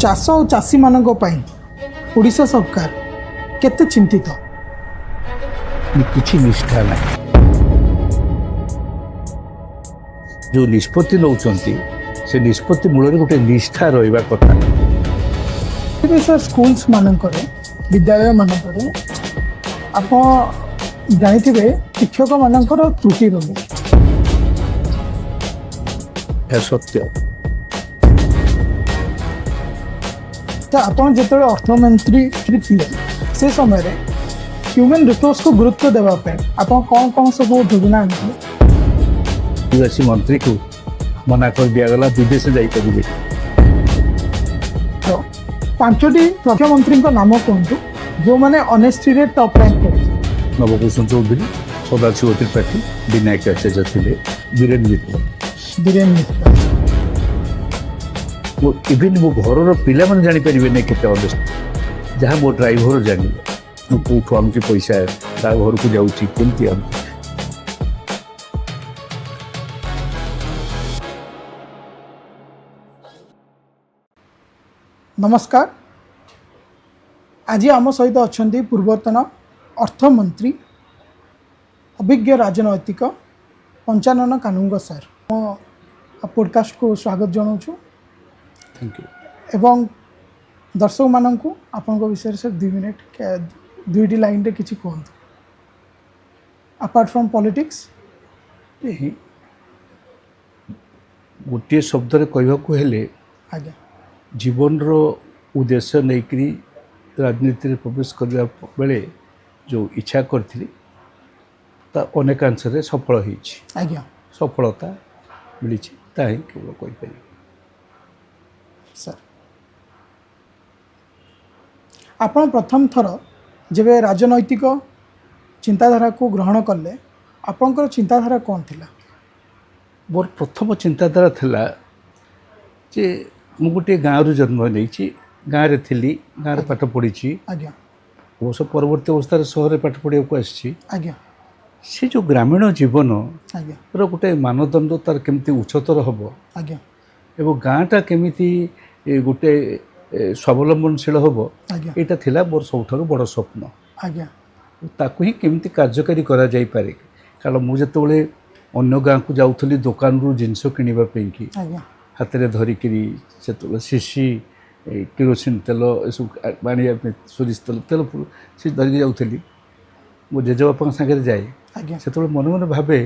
चाष और चाषी मानक ओडिशा सरकार केते चिंतित किसी निष्ठा ना जो निष्पत्ति नौकरी से निष्पत्ति मूल गोटे निष्ठा रहा कथा सर स्कूल्स मानक विद्यालय मानक आप जानी शिक्षक मानकर त्रुटि रही सत्य तो आपन जो अर्थमंत्री थे से समय ह्यूमन रिसोर्स को गुरुत्व देवाई आप कौन कौन सब योजना आनी आदिवासी मंत्री को मना कर दिगला विदेश जाइए तो पांचटी मुख्यमंत्री नाम कहतु जो मैंने ऑनेस्टी रे टॉप रैंक कर नवभूषण चौधरी सदाशिव त्रिपाठी विनायक आचार्य थे वीरेन्द्र मित्र इवेन मो घर पिला मैंने जापर नहीं के ऑनेस्ट जहाँ मो ड्राइवर जान कौटू आमुची पैसा ता घर को जाऊँगी केमती आम नमस्कार आज आम सहित अच्छा पूर्वतन अर्थमंत्री अभिज्ञ राजनैतिक पंचानन कानूंग सर मो पॉडकास्ट को स्वागत जनाऊँ थैंक यू एवं दर्शक मानक आपण विषय से 2 मिनट दुईटी लाइन रे किछि कहतु अपार्ट फ्रॉम पॉलिटिक्स गोटे शब्द कहवाक हेले आज्ञा जीवन रो उद्देश्य नहीं राजनीति में प्रवेश करने बेले जो इच्छा करी अनेकांश सफल हो आज्ञा सफलता मिली ताही केवल कहीपर सर आपण प्रथम थर जब राजनैतिक चिंताधारा को ग्रहण कले आपणकर चिंताधारा कौन थिला मोर प्रथम चिंताधारा थिला जे मु गोटे गाँव जन्म नहीं गाँव रे थिली गाँव रे पाठ पढ़ी आज्ञा अवश्य परवर्ती अवस्था सहर पाठ पढ़ा को आसी आज्ञा से जो ग्रामीण जीवन आज्ञा रो गोटे मानदंड तार केमती उच्चतर हम आज्ञा एवं गाँटा केमिति गोटे स्वावलंबनशील हम आज्ञा यहाँ थिला मोर सबुठारु बड़ स्वप्न आज्ञा ताकू ही केमती कार्यकारी करा जाई पारे कारण मुझे अन्य गाँव को जाऊली दुकान रु जिनस किणवा कि आज्ञा हाथ में धरिकी से शीशी किरोसिन तेल सब आने सोरिष तेल तेल से धरिकी जाऊली मो जेजेबापा सागर जाए आज्ञा से मन मन भावे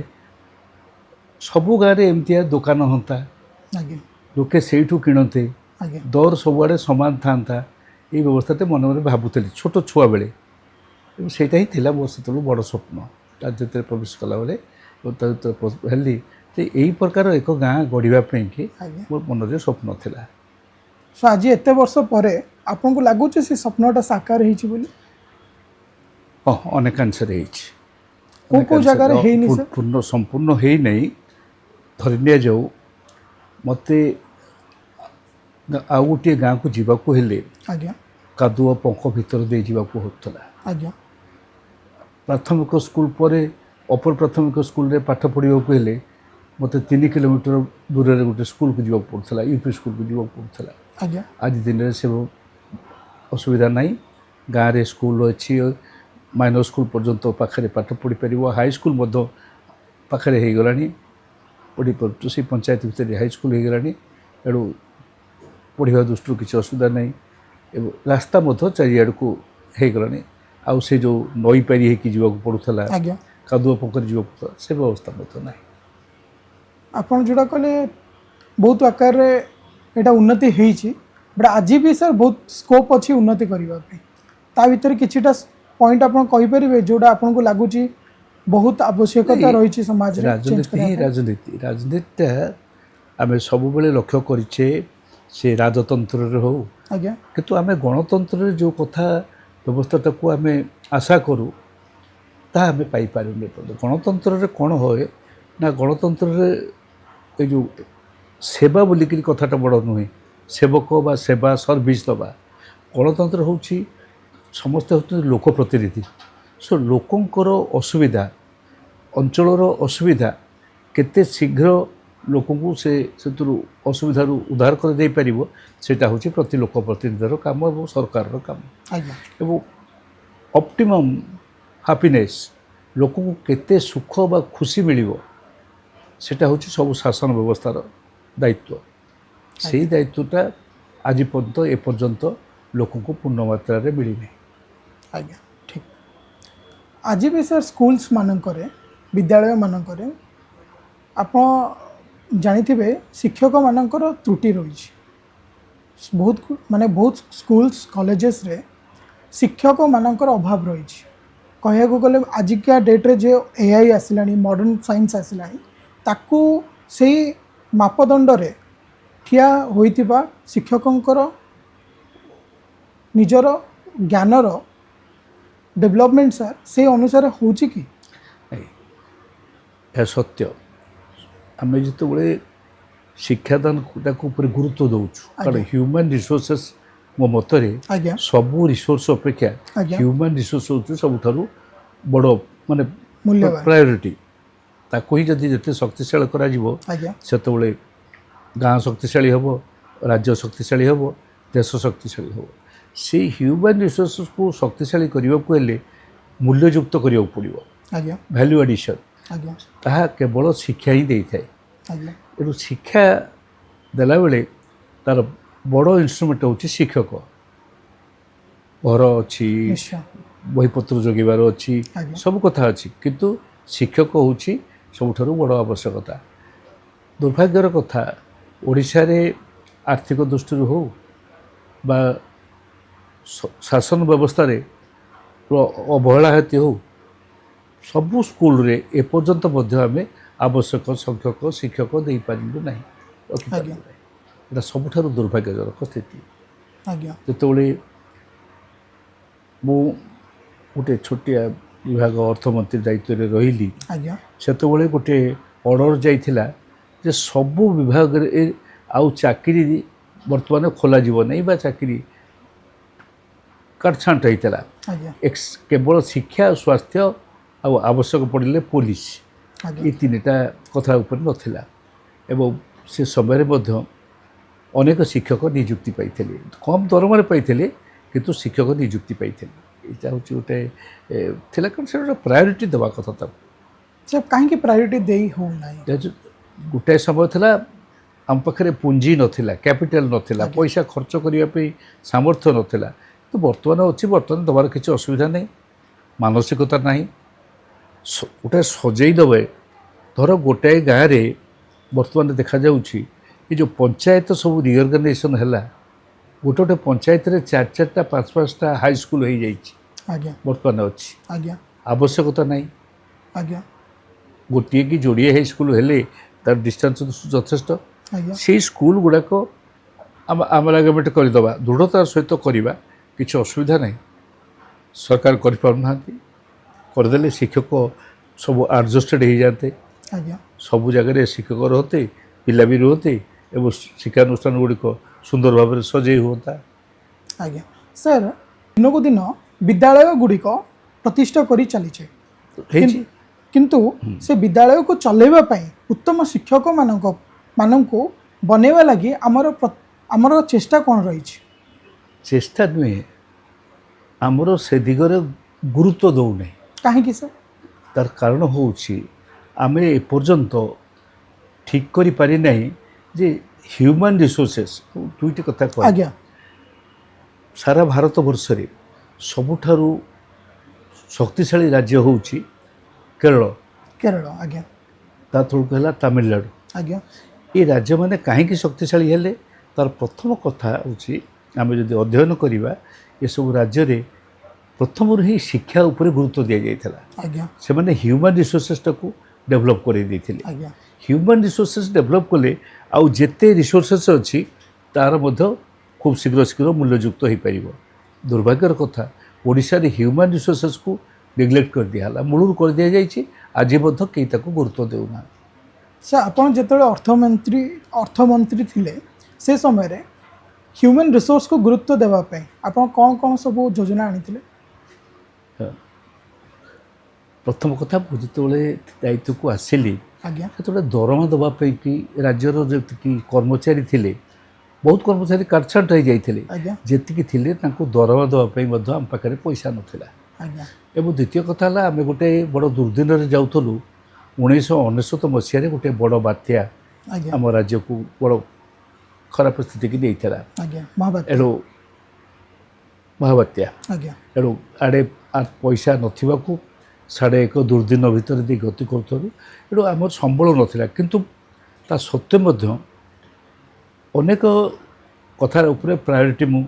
सबु गाँव में एमती दुकान हंता आज्ञा लोके से किणते आज्ञा दर सबुआड़े सामान था ये व्यवस्था मन मन भावुली छोट छुआ बेले सेटा ही थिला मोर से बड़ स्वप्न राजनीति प्रवेश कला बेले हेली तो यही प्रकार एक गाँ गढ़ापी कि मोर मन में स्वप्न थिला सो आज एत वर्ष पर आपन को लगुच से स्वप्नटा साकार होइछि बोली हाँ अनेकांश को जगह हेनी सर पूर्ण संपूर्ण है नहीं धरी जाऊ मत आउ गोटे गाँव को जीवाक हेले आज्ञा कादुआ पंख भितर दे जीवाक होता आज्ञा प्राथमिक स्कूल पर अपर प्राथमिक स्कूल रे पाठ पढ़ा हेले मत 3 किलोमीटर दूर रे गोटे स्कूल को जीवाक पड़ता यूपी स्कूल को जीवाक पड़ता आज्ञा आज दिन में से असुविधा नहीं गाँव रे स्कूल अच्छी माइनर स्कूल पर्यंत पाखे पाठ पढ़ी पार हाई स्कूल पाखे हो गला पढ़ी पार्छ से पंचायत भितर हाई स्कूल हो गला एणु पढ़ा दृष्टि किसी असुविधा नहीं एवं रास्ता चारिआड़ को हो गला आउ से जो नई पारी हो पड़ूला आज्ञा कादुआ पंखर जीवा से व्यवस्था ना आपन जोड़ा कहले बहुत आकार एटा उन्नति होईछि बट आज भी सर बहुत स्कोप अच्छी उन्नति करबा पे ता भीतर किछिटा पॉइंट आपन कहि परिबे जोड़ा आपन को लागुची बहुत आवश्यकता रही समाज रे राजनीति राजनीति आम सब बेले लक्ष्य करिछे से राजतंत्र रे हो आज्ञा किंतु आम गणतंत्र रे जो कथा व्यवस्थाटा को आम आशा करूँ ता आम पाइपर गणतंत्र रे कौन होए ना गणतंत्र रे जो सेवा बोलिक कथाटा बड़ नुहे सेवक बा सेवा सर्विस दबा गणतंत्र हूँ समस्ते होती लोक प्रतिनिधि सो लोकंकर असुविधा अंचलर असुविधा केते शीघ्र ଲୋକଙ୍କୁ ସେଥିରୁ ଅସୁବିଧାରୁ ଉଦ୍ଧାର କରିଦେଇପାରିବ ସେଇଟା ହେଉଛି ପ୍ରତି ଲୋକ ପ୍ରତିନିଧିର କାମ ଏବଂ ସରକାରର କାମ। ଆଜ୍ଞା ଏବଂ ଅପ୍ଟିମମ୍ ହାପିନେସ୍ ଲୋକଙ୍କୁ କେତେ ସୁଖ ବା ଖୁସି ମିଳିବ ସେଇଟା ହେଉଛି ସବୁ ଶାସନ ବ୍ୟବସ୍ଥାର ଦାୟିତ୍ୱ। ସେଇ ଦାୟିତ୍ୱଟା ଆଜି ପର୍ଯ୍ୟନ୍ତ ଏପର୍ଯ୍ୟନ୍ତ ଲୋକଙ୍କୁ ପୂର୍ଣ୍ଣ ମାତ୍ରାରେ ମିଳିନି। ଆଜ୍ଞା ଠିକ୍। ଆଜି ବି ସାର୍ ସ୍କୁଲ୍ସ ମାନଙ୍କରେ ବିଦ୍ୟାଳୟ ମାନଙ୍କରେ ଆପଣ ଜାଣିଥିବେ ଶିକ୍ଷକମାନଙ୍କର ତ୍ରୁଟି ରହିଛି। ବହୁତ ବହୁତ ସ୍କୁଲ୍ସ କଲେଜେସରେ ଶିକ୍ଷକମାନଙ୍କର ଅଭାବ ରହିଛି। କହିବାକୁ ଗଲେ ଆଜିକା ଡେଟ୍ରେ ଯେ AI ଆସିଲାଣି, ମଡ଼ର୍ଣ୍ଣ ସାଇନ୍ସ ଆସିଲାଣି, ତାକୁ ସେଇ ମାପଦଣ୍ଡରେ ଠିଆ ହୋଇଥିବା ଶିକ୍ଷକଙ୍କର ନିଜର ଜ୍ଞାନର ଡେଭଲପମେଣ୍ଟ ସାର୍ ସେଇ ଅନୁସାରେ ହେଉଛି କି? ଏହା ସତ୍ୟ। ଆମେ ଯେତେବେଳେ ଶିକ୍ଷାଦାନଟାକୁ ଉପରେ ଗୁରୁତ୍ୱ ଦେଉଛୁ, କାରଣ ହ୍ୟୁମାନ୍ ରିସୋର୍ସେସ୍ ମୋ ମତରେ ଆଜ୍ଞା ସବୁ ରିସୋର୍ସ ଅପେକ୍ଷା ଆଜ୍ଞା ହ୍ୟୁମାନ୍ ରିସୋର୍ସ ହେଉଛି ସବୁଠାରୁ ବଡ଼ ମାନେ ମୂଲ୍ୟବାନ। ପ୍ରାୟୋରିଟି। ତାକୁ ହିଁ ଯଦି ଯେତେ ଶକ୍ତିଶାଳୀ କରାଯିବ ଆଜ୍ଞା ସେତେବେଳେ ଗାଁ ଶକ୍ତିଶାଳୀ ହେବ, ରାଜ୍ୟ ଶକ୍ତିଶାଳୀ ହେବ, ଦେଶ ଶକ୍ତିଶାଳୀ ହେବ। ସେଇ ହ୍ୟୁମାନ୍ ରିସୋର୍ସକୁ ଶକ୍ତିଶାଳୀ କରିବାକୁ ହେଲେ ମୂଲ୍ୟଯୁକ୍ତ କରିବାକୁ ପଡ଼ିବ, ଆଜ୍ଞା ଭ୍ୟାଲ୍ୟୁ ଆଡ଼ିସନ୍। ଆଜ୍ଞା ତାହା କେବଳ ଶିକ୍ଷା ହିଁ ଦେଇଥାଏ। ଆଜ୍ଞା ତେଣୁ ଶିକ୍ଷା ଦେଲାବେଳେ ତା'ର ବଡ଼ ଇନଷ୍ଟ୍ରୁମେଣ୍ଟ ହେଉଛି ଶିକ୍ଷକ। ଘର ଅଛି, ନିଶ୍ଚୟ ବହିପତ୍ର ଯୋଗାଇବାର ଅଛି, ଆଜ୍ଞା ସବୁ କଥା ଅଛି, କିନ୍ତୁ ଶିକ୍ଷକ ହେଉଛି ସବୁଠାରୁ ବଡ଼ ଆବଶ୍ୟକତା। ଦୁର୍ଭାଗ୍ୟର କଥା, ଓଡ଼ିଶାରେ ଆର୍ଥିକ ଦୃଷ୍ଟିରୁ ହେଉ ବା ଶାସନ ବ୍ୟବସ୍ଥାରେ ଅବହେଳା ହେତୁ ହେଉ, ସବୁ ସ୍କୁଲରେ ଏପର୍ଯ୍ୟନ୍ତ ମଧ୍ୟ ଆମେ ଆବଶ୍ୟକ ସଂଖ୍ୟକ ଶିକ୍ଷକ ଦେଇପାରିଲୁ ନାହିଁ, ରଖିପାରିଲୁ ନାହିଁ। ଏଇଟା ସବୁଠାରୁ ଦୁର୍ଭାଗ୍ୟଜନକ ସ୍ଥିତି। ଆଜ୍ଞା ଯେତେବେଳେ ମୁଁ ଗୋଟେ ଛୋଟିଆ ବିଭାଗ ଅର୍ଥମନ୍ତ୍ରୀ ଦାୟିତ୍ୱରେ ରହିଲି, ଆଜ୍ଞା ସେତେବେଳେ ଗୋଟେ ଅର୍ଡ଼ର ଯାଇଥିଲା ଯେ ସବୁ ବିଭାଗରେ ଆଉ ଚାକିରି ବର୍ତ୍ତମାନ ଖୋଲାଯିବ ନାହିଁ ବା ଚାକିରି କାଟଛାଣ୍ଟ ହେଇଥିଲା। ଆଜ୍ଞା କେବଳ ଶିକ୍ଷା, ସ୍ୱାସ୍ଥ୍ୟ ଆଉ ଆବଶ୍ୟକ ପଡ଼ିଲେ ପୋଲିସ, ଆଜ୍ଞା ଏ ତିନିଟା କଥା ଉପରେ ନଥିଲା। ଏବଂ ସେ ସମୟରେ ମଧ୍ୟ ଅନେକ ଶିକ୍ଷକ ନିଯୁକ୍ତି ପାଇଥିଲେ, କମ୍ ଦରମାରେ ପାଇଥିଲେ, କିନ୍ତୁ ଶିକ୍ଷକ ନିଯୁକ୍ତି ପାଇଥିଲେ। ଏଇଟା ହେଉଛି ଗୋଟେ ଥିଲା, କାରଣ ସେଟା ଗୋଟେ ପ୍ରାୟୋରିଟି ଦେବା କଥା ତାକୁ। ସେ କାହିଁକି ପ୍ରାୟୋରିଟି ଦେଇ ହେଉନାହିଁ? ଗୋଟାଏ ସମୟ ଥିଲା ଆମ ପାଖରେ ପୁଞ୍ଜି ନଥିଲା, କ୍ୟାପିଟାଲ ନଥିଲା, ଆଜ୍ଞା। ପଇସା ଖର୍ଚ୍ଚ କରିବା ପାଇଁ ସାମର୍ଥ୍ୟ ନଥିଲା। କିନ୍ତୁ ବର୍ତ୍ତମାନ ଅଛି, ବର୍ତ୍ତମାନ ଦେବାର କିଛି ଅସୁବିଧା ନାହିଁ, ମାନସିକତା ନାହିଁ। ଗୋଟାଏ ସଜେଇ ଦେବେ। ଧର ଗୋଟାଏ ଗାଁରେ ବର୍ତ୍ତମାନ ଦେଖାଯାଉଛି ଏ ଯେଉଁ ପଞ୍ଚାୟତ ସବୁ ରିଅର୍ଗାନାଇଜେସନ୍ ହେଲା, ଗୋଟେ ଗୋଟେ ପଞ୍ଚାୟତରେ 4-4ଟା 5-5ଟା ହାଇସ୍କୁଲ ହେଇଯାଇଛି, ଆଜ୍ଞା ବର୍ତ୍ତମାନ ଅଛି। ଆଜ୍ଞା ଆବଶ୍ୟକତା ନାହିଁ। ଆଜ୍ଞା ଗୋଟିଏ କି ଯୋଡ଼ିଏ ହାଇସ୍କୁଲ ହେଲେ ତାର ଡିଷ୍ଟାନ୍ସ ଯଥେଷ୍ଟ। ଆଜ୍ଞା ସେଇ ସ୍କୁଲ ଗୁଡ଼ାକ ଆମାଲଗମେଣ୍ଟ କରିଦେବା, ଦୃଢ଼ତାର ସହିତ କରିବା, କିଛି ଅସୁବିଧା ନାହିଁ। ସରକାର କରିପାରୁନାହାନ୍ତି। କରିଦେଲେ ଶିକ୍ଷକ ସବୁ ଆଡ଼ଜଷ୍ଟେଡ଼ ହେଇଯାଆନ୍ତେ, ଆଜ୍ଞା ସବୁ ଜାଗାରେ ଶିକ୍ଷକ ରୁହନ୍ତେ, ପିଲା ବି ରୁହନ୍ତେ ଏବଂ ଶିକ୍ଷାନୁଷ୍ଠାନ ଗୁଡ଼ିକ ସୁନ୍ଦର ଭାବରେ ସଜେଇ ହୁଅନ୍ତା। ଆଜ୍ଞା ସାର୍, ଦିନକୁ ଦିନ ବିଦ୍ୟାଳୟ ଗୁଡ଼ିକ ପ୍ରତିଷ୍ଠା କରି ଚାଲିছে, ହେଇଛି। କିନ୍ତୁ ସେ ବିଦ୍ୟାଳୟକୁ ଚଲେଇବା ପାଇଁ ଉତ୍ତମ ମାନଙ୍କୁ ବନେଇବା ଲାଗି ଆମର ଚେଷ୍ଟା କ'ଣ ରହିଛି? ଚେଷ୍ଟା ନୁହେଁ, ଆମର ସେ ଦିଗରେ ଗୁରୁତ୍ୱ ଦେଉନାହିଁ। କାହିଁକି ସାର୍? ତାର କାରଣ ହେଉଛି ଆମେ ଏପର୍ଯ୍ୟନ୍ତ ଠିକ୍ କରିପାରି ନାହିଁ ଯେ ହ୍ୟୁମାନ୍ ରିସୋର୍ସେସ୍। ଦୁଇଟି କଥା କହ। ଆଜ୍ଞା ସାରା ଭାରତ ବର୍ଷରେ ସବୁଠାରୁ ଶକ୍ତିଶାଳୀ ରାଜ୍ୟ ହେଉଛି କେରଳ, କେରଳ ଆଜ୍ଞା ତା ତଳକୁ ହେଲା ତାମିଲନାଡ଼ୁ। ଆଜ୍ଞା ଏ ରାଜ୍ୟମାନେ କାହିଁକି ଶକ୍ତିଶାଳୀ ହେଲେ? ତାର ପ୍ରଥମ କଥା ହେଉଛି, ଆମେ ଯଦି ଅଧ୍ୟୟନ କରିବା, ଏସବୁ ରାଜ୍ୟରେ ପ୍ରଥମରୁ ହିଁ ଶିକ୍ଷା ଉପରେ ଗୁରୁତ୍ୱ ଦିଆଯାଇଥିଲା। ଆଜ୍ଞା ସେମାନେ ହ୍ୟୁମାନ୍ ରିସୋର୍ସେସ୍ଟାକୁ ଡେଭଲପ୍ କରାଇ ଦେଇଥିଲେ। ଆଜ୍ଞା ହ୍ୟୁମାନ୍ ରିସୋର୍ସେସ୍ ଡେଭଲପ୍ କଲେ ଆଉ ଯେତେ ରିସୋର୍ସେସ୍ ଅଛି ତାର ମଧ୍ୟ ଖୁବ୍ ଶୀଘ୍ର ଶୀଘ୍ର ମୂଲ୍ୟଯୁକ୍ତ ହୋଇପାରିବ। ଦୁର୍ଭାଗ୍ୟର କଥା, ଓଡ଼ିଶାରେ ହ୍ୟୁମାନ୍ ରିସୋର୍ସେସ୍କୁ ନେଗ୍ଲେକ୍ଟ କରିଦିଆହେଲା, ମୂଳରୁ କରିଦିଆଯାଇଛି। ଆଜି ମଧ୍ୟ କେହି ତାକୁ ଗୁରୁତ୍ୱ ଦେଉନାହାନ୍ତି। ସାର୍, ଆପଣ ଯେତେବେଳେ ଅର୍ଥମନ୍ତ୍ରୀ ଥିଲେ, ସେ ସମୟରେ ହ୍ୟୁମାନ୍ ରିସୋର୍ସକୁ ଗୁରୁତ୍ୱ ଦେବା ପାଇଁ ଆପଣ କ'ଣ ସବୁ ଯୋଜନା ଆଣିଥିଲେ? ପ୍ରଥମ କଥା, ମୁଁ ଯେତେବେଳେ ଦାୟିତ୍ୱକୁ ଆସିଲି ଆଜ୍ଞା ସେତେବେଳେ ଦରମା ଦେବା ପାଇଁ କି ରାଜ୍ୟର ଯେତିକି କର୍ମଚାରୀ ଥିଲେ ବହୁତ କର୍ମଚାରୀ କାଟଛାଣ୍ଟ ହୋଇଯାଇଥିଲେ ଆଜ୍ଞା ଯେତିକି ଥିଲେ ତାଙ୍କୁ ଦରମା ଦେବା ପାଇଁ ମଧ୍ୟ ଆମ ପାଖରେ ପଇସା ନଥିଲା। ଆଜ୍ଞା ଏବଂ ଦ୍ୱିତୀୟ କଥା ହେଲା ଆମେ ଗୋଟେ ବଡ଼ ଦୁର୍ଦ୍ଦିନରେ ଯାଉଥିଲୁ। 1999 ମସିହାରେ ଗୋଟେ ବଡ଼ ବାତ୍ୟା ଆଜ୍ଞା ଆମ ରାଜ୍ୟକୁ ବଡ଼ ଖରାପ ସ୍ଥିତିକି ନେଇଥିଲା। ଆଜ୍ଞା ମହାବାତ୍ୟା ଏଣୁ ମହାବାତ୍ୟା ଆଜ୍ଞା ଏଣୁ ଆଡ଼େ ପଇସା ନଥିବାକୁ 1.5 ଦୁର୍ଦ୍ଦିନ ଭିତରେ ଦେଇ ଗତି କରୁଥିଲୁ। ଏଣୁ ଆମର ସମ୍ବଳ ନଥିଲା, କିନ୍ତୁ ତା ସତ୍ତ୍ୱେ ମଧ୍ୟ ଅନେକ କଥା ଉପରେ ପ୍ରାୟୋରିଟି ମୁଁ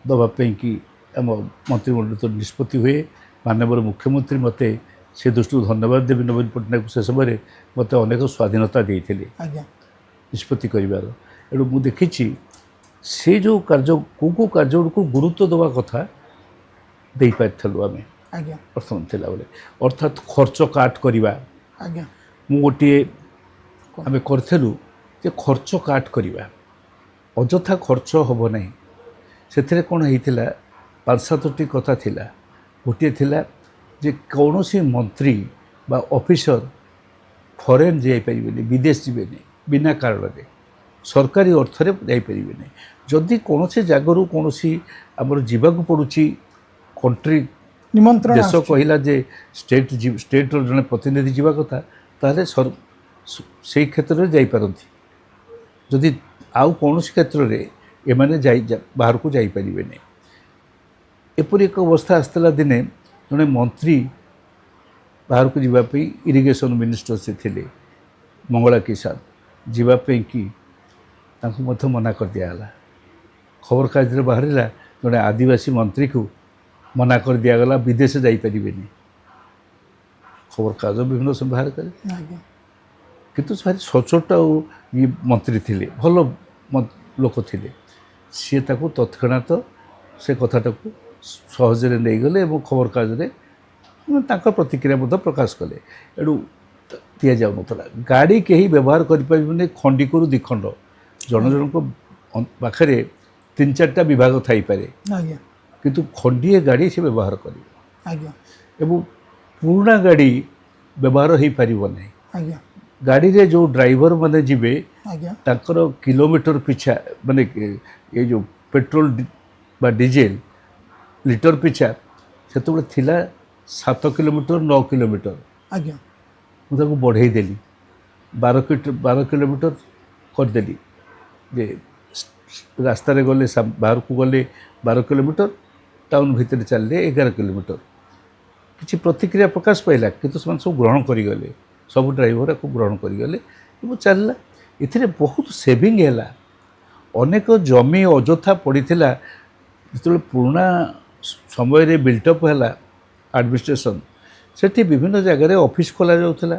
ଦେବା ପାଇଁକି ଆମ ମନ୍ତ୍ରିମଣ୍ଡଳ ନିଷ୍ପତ୍ତି ହୁଏ। ମାନ୍ୟବର ମୁଖ୍ୟମନ୍ତ୍ରୀ ମୋତେ ସେ ଦୃଷ୍ଟିରୁ ଧନ୍ୟବାଦ ଦେବି। ନବୀନ ପଟ୍ଟନାୟକ ସେ ସମୟରେ ମୋତେ ଅନେକ ସ୍ୱାଧୀନତା ଦେଇଥିଲେ ଆଜ୍ଞା ନିଷ୍ପତ୍ତି କରିବାର। ଏଣୁ ମୁଁ ଦେଖିଛି ସେ ଯେଉଁ କାର୍ଯ୍ୟ କେଉଁ କାର୍ଯ୍ୟଗୁଡ଼ିକୁ ଗୁରୁତ୍ୱ ଦେବା କଥା ଦେଇପାରିଥିଲୁ ଆମେ ଆଜ୍ଞା ପ୍ରଥମ ଥିଲାବେଳେ। ଅର୍ଥାତ୍ ଖର୍ଚ୍ଚ କାଟ କରିବା। ଆଜ୍ଞା ମୁଁ ଗୋଟିଏ ଆମେ କରିଥିଲୁ ଯେ ଖର୍ଚ୍ଚ କାଟ କରିବା, ଅଯଥା ଖର୍ଚ୍ଚ ହେବ ନାହିଁ। ସେଥିରେ କ'ଣ ହେଇଥିଲା, 5-7ଟି କଥା ଥିଲା। ଗୋଟିଏ ଥିଲା ଯେ କୌଣସି ମନ୍ତ୍ରୀ ବା ଅଫିସର ଫରେନ୍ ଯାଇପାରିବେନି, ବିଦେଶ ଯିବେନି ବିନା କାରଣରେ, ସରକାରୀ ଅର୍ଥରେ ଯାଇପାରିବେନି। ଯଦି କୌଣସି ଜାଗାରୁ କୌଣସି ଆମର ଯିବାକୁ ପଡ଼ୁଛି, କଣ୍ଟ୍ରି ନିମନ୍ତ୍ରଣ ଦେଶ ଆସୁଛି। କହିଲା ଯେ ଷ୍ଟେଟ୍ର ଜଣେ ପ୍ରତିନିଧି ଯିବା କଥା, ତାହେଲେ ସେଇ କ୍ଷେତ୍ରରେ ଯାଇପାରନ୍ତି। ଯଦି ଆଉ କୌଣସି କ୍ଷେତ୍ରରେ ଏମାନେ ବାହାରକୁ ଯାଇପାରିବେନି। ଏପରି ଏକ ଅବସ୍ଥା ଆସିଥିଲା। ଦିନେ ଜଣେ ମନ୍ତ୍ରୀ ବାହାରକୁ ଯିବା ପାଇଁ, ଇରିଗେସନ୍ ମିନିଷ୍ଟର ସେ ଥିଲେ, ମଙ୍ଗଳା କିଶାନ, ଯିବା ପାଇଁକି ତାଙ୍କୁ ମଧ୍ୟ ମନା କରିଦିଆଗଲା। ଖବରକାଗଜରେ ବାହାରିଲା ଜଣେ ଆଦିବାସୀ ମନ୍ତ୍ରୀକୁ ମନା କରିଦିଆଗଲା, ବିଦେଶ ଯାଇପାରିବେନି। ଖବରକାଗଜ ବିଭିନ୍ନ ସମୟ ବାହାର କଲେ। ଆଜ୍ଞା କିନ୍ତୁ ଭାରି ସଚ୍ଚୋଟ ଆଉ ଇଏ ମନ୍ତ୍ରୀ ଥିଲେ, ଭଲ ଲୋକ ଥିଲେ। ସିଏ ତାକୁ ତତ୍କ୍ଷଣାତ ସେ କଥାଟାକୁ ସହଜରେ ନେଇଗଲେ ଏବଂ ଖବରକାଗଜରେ ତାଙ୍କ ପ୍ରତିକ୍ରିୟା ମଧ୍ୟ ପ୍ରକାଶ କଲେ। ଏଣୁ ଦିଆଯାଉନଥିଲା। ଗାଡ଼ି କେହି ବ୍ୟବହାର କରିପାରିବେନି ଖଣ୍ଡିକରୁ ଦ୍ୱିଖଣ୍ଡ। ଜଣ ଜଣଙ୍କ ପାଖରେ 3-4ଟା ବିଭାଗ ଥାଇପାରେ, ଆଜ୍ଞା କିନ୍ତୁ ଖଣ୍ଡିଏ ଗାଡ଼ି ସେ ବ୍ୟବହାର କରିବ। ଆଜ୍ଞା ଏବଂ ପୁରୁଣା ଗାଡ଼ି ବ୍ୟବହାର ହୋଇପାରିବ ନାହିଁ। ଆଜ୍ଞା ଗାଡ଼ିରେ ଯେଉଁ ଡ୍ରାଇଭର ମାନେ ଯିବେ ଆଜ୍ଞା ତାଙ୍କର କିଲୋମିଟର ପିଛା, ମାନେ ଏ ଯେଉଁ ପେଟ୍ରୋଲ ବା ଡିଜେଲ ଲିଟର ପିଛା ସେତେବେଳେ ଥିଲା 7 କିଲୋମିଟର 9 କିଲୋମିଟର। ଆଜ୍ଞା ମୁଁ ତାକୁ ବଢ଼େଇ ଦେଲି, 12 କିଲୋମିଟର କରିଦେଲି। ଯେ ରାସ୍ତାରେ ଗଲେ, ବାହାରକୁ ଗଲେ 12 କିଲୋମିଟର, ଟାଉନ ଭିତରେ ଚାଲିଲେ 11 କିଲୋମିଟର। କିଛି ପ୍ରତିକ୍ରିୟା ପ୍ରକାଶ ପାଇଲା, କିନ୍ତୁ ସେମାନେ ସବୁ ଗ୍ରହଣ କରିଗଲେ। ସବୁ ଡ୍ରାଇଭର ୟାକୁ ଗ୍ରହଣ କରିଗଲେ ଏବଂ ଚାଲିଲା। ଏଥିରେ ବହୁତ ସେଭିଂ ହେଲା। ଅନେକ ଜମି ଅଯଥା ପଡ଼ିଥିଲା। ଯେତେବେଳେ ପୁରୁଣା ସମୟରେ ବିଲ୍ଟଅପ୍ ହେଲା ଆଡ଼ମିନିଷ୍ଟ୍ରେସନ୍, ସେଠି ବିଭିନ୍ନ ଜାଗାରେ ଅଫିସ୍ ଖୋଲାଯାଉଥିଲା।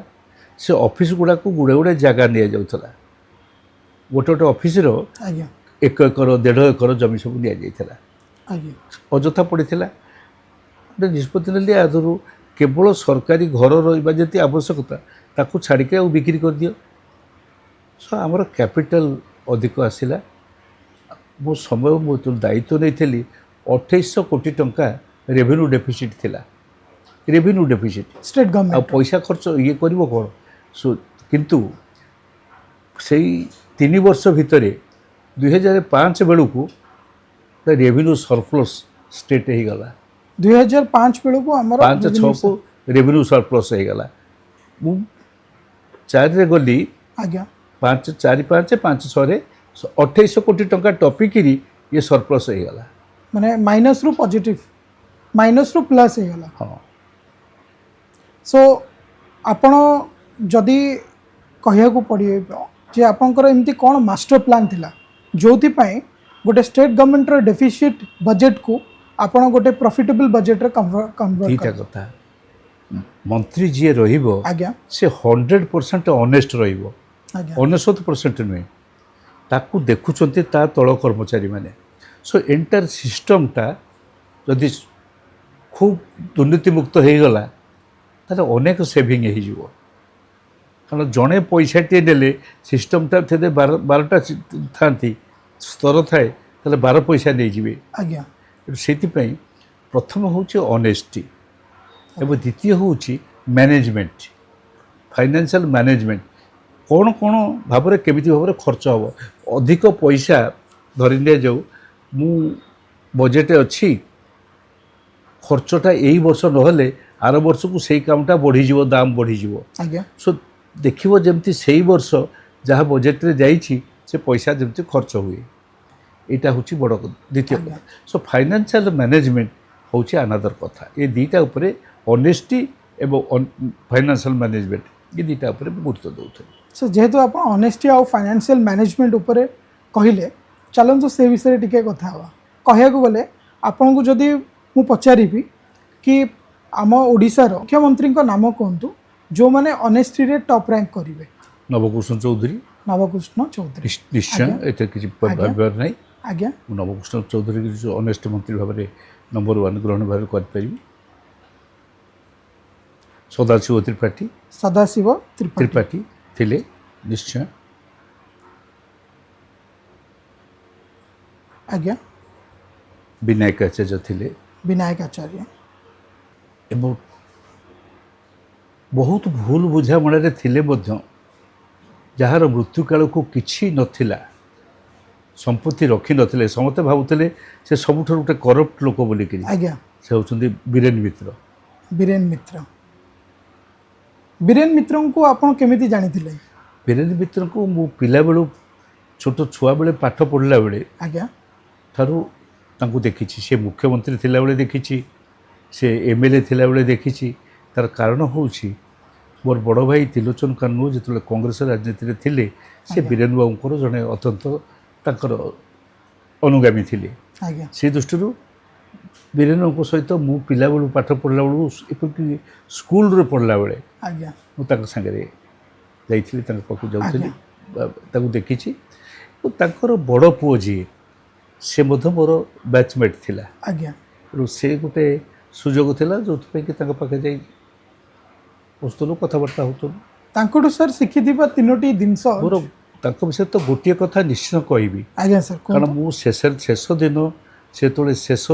ସେ ଅଫିସ୍ ଗୁଡ଼ାକୁ ଗୁଡ଼େ ଜାଗା ନିଆଯାଉଥିଲା। ଗୋଟେ ଅଫିସର ଆଜ୍ଞା 1 ଏକର 1.5 ଏକର ଜମି ସବୁ ନିଆଯାଇଥିଲା, ଆଜ୍ଞା ଅଯଥା ପଡ଼ିଥିଲା। ଗୋଟେ ନିଷ୍ପତ୍ତି ନେଲି, ଆଦରୁ କେବଳ ସରକାରୀ ଘର ରହିବା ଯେତିକି ଆବଶ୍ୟକତା ତାକୁ ଛାଡ଼ିକି ଆଉ ବିକ୍ରି କରିଦିଅ। ଆମର କ୍ୟାପିଟାଲ ଅଧିକ ଆସିଲା। ମୋ ସମୟ, ମୁଁ ଦାୟିତ୍ୱ ନେଇଥିଲି, 2800 କୋଟି ଟଙ୍କା ରେଭିନ୍ୟୁ ଡେଫିସିଟ୍ ଥିଲା। ରେଭିନ୍ୟୁ ଡେଫିସିଟ୍, ଷ୍ଟେଟ୍ ଆଉ ଗଭର୍ଣ୍ଣମେଣ୍ଟ ପଇସା ଖର୍ଚ୍ଚ ଇଏ କରିବ କ'ଣ? କିନ୍ତୁ ସେଇ 3 ବର୍ଷ ଭିତରେ 2005 ବେଳକୁ ରେଭିନ୍ୟୁ ସରପ୍ଲସ୍ ଷ୍ଟେଟ୍ ହେଇଗଲା। 2005 ବେଳକୁ ଆମର 5-6କୁ ରେଭିନ୍ୟୁ ସରପ୍ଲସ୍ ହେଇଗଲା। ମୁଁ 4ରେ ଗଲି, ଆଜ୍ଞା 5-4-5-5-6ରେ 2800 କୋଟି ଟଙ୍କା ଟପିକିରି ଇଏ ସରପ୍ଲସ୍ ହେଇଗଲା। ମାନେ ମାଇନସ୍ରୁ ପଜିଟିଭ, ମାଇନସ୍ରୁ ପ୍ଲସ୍ ହେଇଗଲା। ହଁ, ସୋ ଆପଣ ଯଦି କହିବାକୁ ପଡ଼ିବ ଯେ ଆପଣଙ୍କର ଏମିତି କ'ଣ ମାଷ୍ଟର ପ୍ଲାନ୍ ଥିଲା ଯେଉଁଥିପାଇଁ ଗୋଟେ ଷ୍ଟେଟ୍ ଗଭର୍ଣ୍ଣମେଣ୍ଟର ଡେଫିସିଟ୍ ବଜେଟ୍କୁ ଆପଣ ଗୋଟେ ପ୍ରଫିଟେବଲ୍ ବଜେଟ୍ରେ କନଭର୍ଟ ଦୁଇଟା କଲେ। କଥା। ମନ୍ତ୍ରୀ ଯିଏ ରହିବ ଆଜ୍ଞା ସେ 100% ଅନେଷ୍ଟ ରହିବ, ଆଜ୍ଞା 99% ନୁହେଁ। ତାକୁ ଦେଖୁଛନ୍ତି ତା ତଳ କର୍ମଚାରୀମାନେ। ସୋ ଏଣ୍ଟାୟାର ସିଷ୍ଟମ୍ଟା ଯଦି ଖୁବ୍ ଦୁର୍ନୀତିମୁକ୍ତ ହେଇଗଲା, ତାହେଲେ ଅନେକ ସେଭିଂ ହେଇଯିବ। କାରଣ ଜଣେ ପଇସାଟିଏ ନେଲେ ସିଷ୍ଟମ୍ଟା ଥିଲେ 12ଟା ଥାନ୍ତି, ସ୍ତର ଥାଏ, ତାହେଲେ 12 ପଇସା ନେଇଯିବେ। ଆଜ୍ଞା ସେଇଥିପାଇଁ ପ୍ରଥମ ହେଉଛି ଅନେଷ୍ଟି ଏବଂ ଦ୍ୱିତୀୟ ହେଉଛି ମ୍ୟାନେଜମେଣ୍ଟ। फाइनेंशियल मैनेजमेंट कौन कौन भाव में केमी भाव में खर्च हम अधिक पैसा धरी नि जाऊ मु बजेट अच्छी खर्चटा यही वर्ष नहेले आर वर्ष को सही कामटा बढ़ीज दाम बढ़ीज आज्ञा सो देखिए जमती से वर्ष जहाँ बजेट रे जाइछि से पैसा जमती खर्च हुए यहाँ हूँ बड़ द्वितीय आज्ञा। कथा सो फाइनेंशियल मैनेजमेंट हूँ अनादर कथा ये दुईटा उपरे ऑनेस्टी एवं फाइनेंशियल मैनेजमेंट ये दुईटा उपरे गुरुत्व दूसरे सो जेहेतु आप ऑनेस्टी और फाइनेंशियल मैनेजमेंट उपरे कहले चलतु से विषय टिके कथा हवा कहया गले आपन को जदि मु पचारि कि आम ओडिशार मुख्यमंत्री नाम कहतु जो मैंने ऑनेस्टी रे टॉप रैंक करेंगे नवकृष्ण चौधरी नवकृष्ण चौधरी निश्चय ये किसी भावर ना आज्ञा नवकृष्ण चौधरी जो ऑनेस्ट मंत्री भाव में नंबर 1 ग्रहण भाव कर सदाशिव त्रिपाठी सदाशिव त्रिपाठी त्रिपाठी थिले निश्चय आज्ञा विनायक आचार्य थिले विनायक आचार्य एवं बहुत भूल बुझामणारे थिले मध्य जार मृत्यु काल को किछि नथिला संपत्ति रखी नथिले समते भावुतले से सबुठार गोटे करप्ट लोक बोलिक आज्ञा से होचंदी बीरेन मित्र बीरेन मित्र बीरेन मित्र को आपन केमिति जानिथिले बीरेन मित्र को मु पिला बेलू छोट छुआ बेले पाठ पढ़ला बेले आज्ञा ठारू तांको देखिछि से मुख्यमंत्री थिला बेले देखिछि से एमएलए थिला बेले देखिछि तार कारण होउछि मोर बड़ भाई त्रिलोचन कानू जिते कांग्रेस राजनीति में थिले से बीरेन बाबूर जड़े अत्यंत तांकर अनुगामी थिले आज्ञा से दृष्टि बीरेन बाबू सहित मु पिला बेलू पाठ पढ़ला बेलू एपरिक स्कूल रे पढ़ला बेले आज्ञा मु तांक संगे जाइथिली तांक पाखु जाउथिली ताकु देखिछि ओ तांकर बड़ पुओ जी से मध्य मोर बैचमेट थिला आज्ञा से गोटे सुजोग थिला जोथि कि तांक पाखे जाई बस्तुलु कथबार्ता होतु तांकोटु सर शिखिथिबा तीनोटी जिनस मोर तांक विषय तो गोटे कथा निश्चय कहबी आज्ञा सर कारण मु शेष दिन से तोले शेष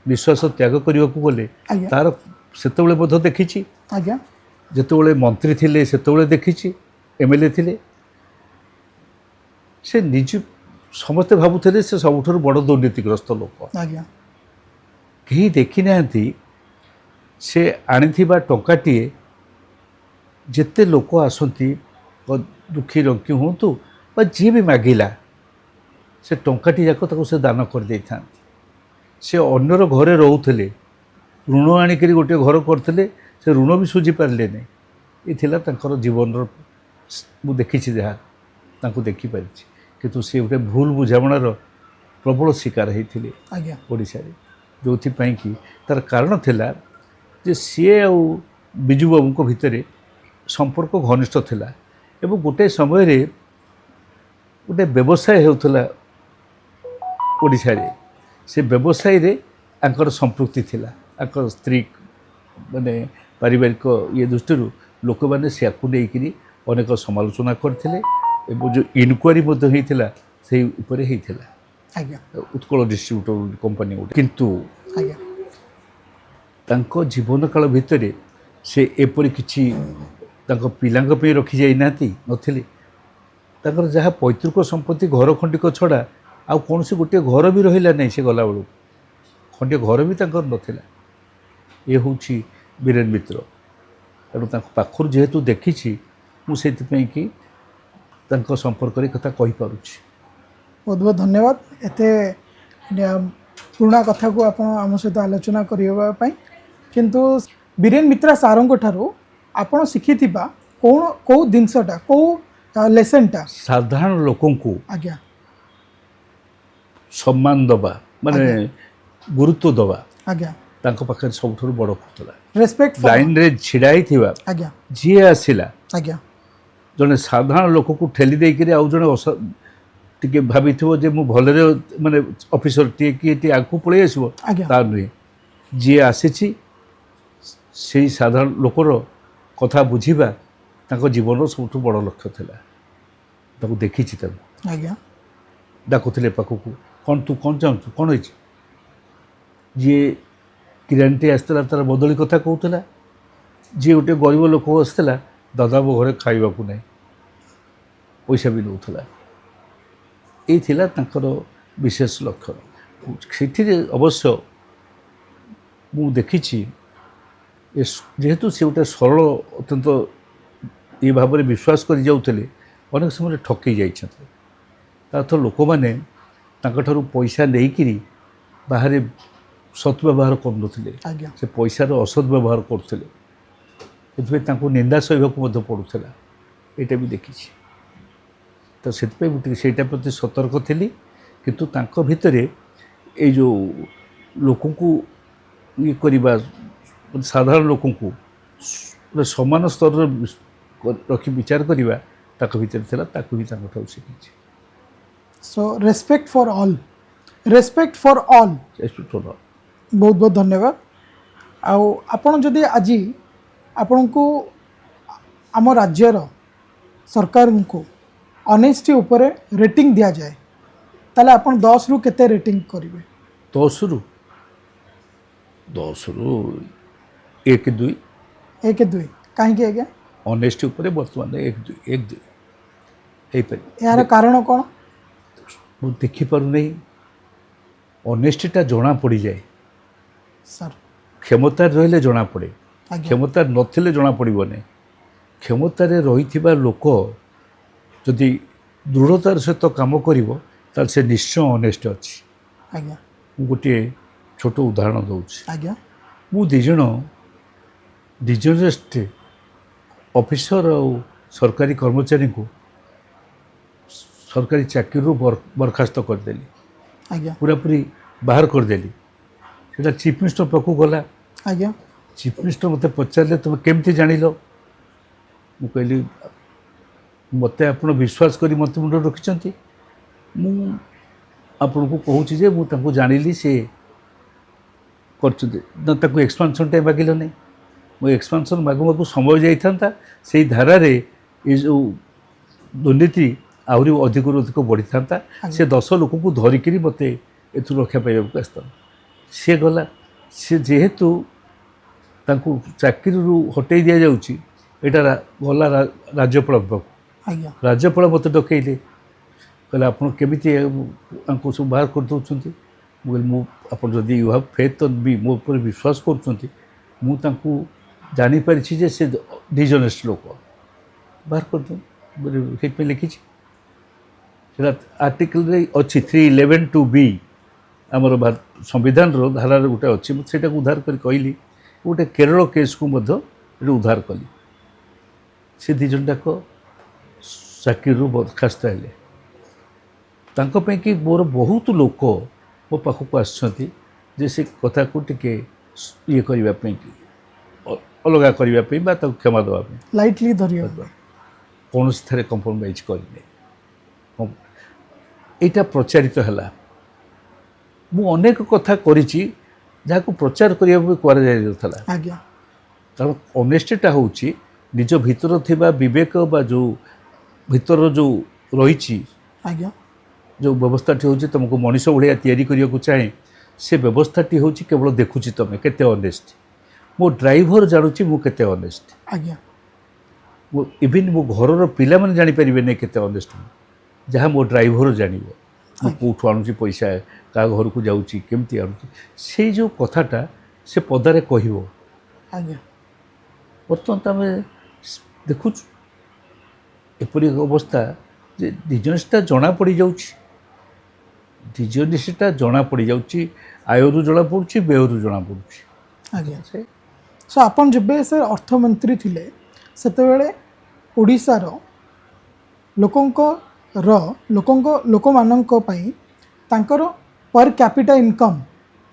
विश्वास त्याग करने को गले आज्ञा तार सेतबेले बोध देखिछि आज्ञा जेतबेले मंत्री थिले सेतबेले देखिछि एमएलए थिले से निज समस्ते भावुଥିଲେ से सबुठाରୁ बड़ दुर्नीतिग्रस्त लोक आज्ञा कहीं देखी नांती से आनिथिबा टंकाटीए जेते लोक आसंती दुखी रंकी हुंतु बा जी भी मागिला से टंकाटी जाक ताको से दान कर देथांती से अन्यर घरे रोउथले ऋण आनिक गोटे घर करते से ऋण भी सुझी पारे नहीं ये थिला तांकर जीवन मु देखी जहाँ तांको देखी पारि किंतु से गोटे भूल बुझामणार प्रबल शिकार होते आज्ञा ओडिशा रे जोथिपाई कि तार कारण थिला जे सीए आ बिजू बाबू को भितरे संपर्क घनिष्ठ थिला एवं गोटे समय रे गोटे व्यवसाय होउथला ओडिशा रे से व्यवसाय रे आंकर संपृक्ति थिला आंकर स्त्री माने पारिवारिक ये दृष्टि लोक मैंने से नहीं अनेक समालोचना करथिले एवं जो इनक्वारी होता से उपरे होता आज्ञा उत्कल डिस्ट्रीब्यूटर कंपनी गोटे किंतु आज्ञा तांको जीवन काल भितर से एपरी किछि तांको पिलांक पे रखी जाई नाती नथिले तांकर जहाँ पैतृक संपत्ति घर खंडिक छड़ा आउ कौन से गोटे घर भी रहिला नहीं से गला बेलू खंडे घर भी तांकर नथिला ये होछि बीरेन मित्र तेणु पाखर जेहेतु देखी मुझे कि संपर्क कथा कही पारुछि बहुत बहुत धन्यवाद एते पुराना कथा को आप आम सहित आलोचना करने किंतु बीरेन मित्रा सारों ठारू आपण शिखिथिबा कौन कौ जिनसटा कौ लेसनटा साधारण लोकों को आज्ञा सम्मान दबा माने गुरुत्व दबा आज्ञा तांको पाखे सबुठारु बड़ कथला रेस्पेक्ट लाइन रे छिड़ाई थिबा आज्ञा जी आसिला आज्ञा जने साधारण लोक को ठेली दे कि आउ जने टिके भाभी जे मु भलरे माने ऑफिसर टी कि टी आगु पळै आसीबो आज्ञा ता नुहे जी आसीछि से साधारण लोकर कथा बुझिबा तांको जीवन सबुठु बड़ लक्ष्य थिला ताको देखिछि ताको आज्ञा डाकुथिले पाखकु कौन तू कौन चाहू कौन होइछि जी किराणीटे आसला तार बदली कथा कहूला जी गोटे गरीब लोक आसला दादा बो घरे खाइबाकू नहीं पैसा भी नौला ये तांकर विशेष लक्षण से अवश्य मु देखी जेहेतु सी गोटे सरल अत्यंत ये भाव में विश्वास कर जाऊे अनेक समय ठकई जाथ लोक मैंने पैसा नहीं बाहर सद्व्यवहार करुले आज्ञा से पैसार असद्व्यवहार करते निंदा सहवाक पड़ूला यहाँ भी देखी तो से प्रति सतर्क थी किंतु तांको भितरे ये जो लोक को ये करवा साधारण लोक को समान स्तर रखी विचार करवा भितर भी शिखी सो रेस्पेक्ट फॉर ऑल बहुत बहुत धन्यवाद आपण जदि आज आपण को आम राज्यर सरकार को ऑनेस्टी ऊपर रेटिंग दिया जाए ताले आपण 10 रु केते रेटिंग करिवे 10 रु 1-2 1-2 कहीं आज्ञा ऑनेस्टी ऊपर बर्तमान 1-2 यार कारण कौन मु देखिपार नहीं ऑनेस्टीटा जना पड़ जाए सर क्षमता रहिले जना पड़े आज्ञा क्षमता नथिले जना पड़ो नहीं क्षमतार रही लोक जदि दृढ़तार सहित काम कर से निश्चय ऑनेस्ट अच्छी आज्ञा गोटे छोट उदाहरण दूँ आज्ञा मु डिजनेस्ट ऑफिसर और सरकारी कर्मचारी को सरकारी चाकरी बर्खास्त करदेली आज्ञा पूरा पूरी बाहर करदेली से चीफ मिनिस्टर पाखु गला आज्ञा चीफ मिनिस्टर मत पचारे तुम केमती जान मु कहली मत आप विश्वास कर मत मुंड रखिंट मुझे कहूँ मुझे जानिली सी कर एक्सपांशन टाइम मागिल नहीं मो एक्सपांशन मागु मागु समय जाता से धारा ये जो दुर्नीति आहरी अधिक अधिक बढ़ी था से 10 लोक को धरिकी मत ए रक्षा पाइबा आसता सी गला सी जेहेतु चाकरी हटई दि जाऊँगी यहाँ गला राज्यपाल पाक आज्ञा राज्यपाल मत डकैले कहले आप सब बाहर कर दौरान मुझे you have faith on me मो पर विश्वास कर जानीपारी से डिजनेस्ट लोक बाहर कर दो लिखी आर्टिकल अच्छी 311(2)(b आमर संविधान धारा गोटे अच्छी मुझे उद्धार कर कहली गोटे केरल केस को उद्धार कली से दिजन जाक चाकरी बर्खास्त हेले कि मोर बहुत लोक मो पाखक आसछन्ति से कथा को टिके ये करने अलग करने क्षमा देवाई लाइटली धरिया कौन थे कंप्रोमाइज करने यहाँ प्रचारित है मु अनेक कथा करी जहाँ को प्रचार करने आज्ञा कारण ऑनेस्टीटा हूँ निज भीतर थिबा विवेक बा जो भीतर जो रही आज्ञा जो व्यवस्थाटी हूँ तुमको मनीष भाया तैयारी करने को चाहे से व्यवस्थाटी हूँ केवल देखुची तुम केते ऑनेस्ट मो ड्राइवर जानूची मु केते ऑनेस्ट आज्ञा इवन मो घर पिला माने जानी परिबे नै केते ऑनेस्ट जहाँ मो ड्राइवर जानिबो मु कोठु आणुची पैसा का घर को जाउची केमती आणुची से जो कथाटा से पदारे कहिबो आज्ञा बर्तमान तुम देखु एपरी अवस्था जे डिजनेसटा जना पड़ जाउची डिजनेसटा जना पड़ जाउची आयरु जना पड़ुची व्ययरु जना पड़ुची आज्ञा सो आपन जबे सर अर्थमंत्री थिले सेतेबेले ओडिसार लोक मानक पई तांकर पर कैपिटा इनकम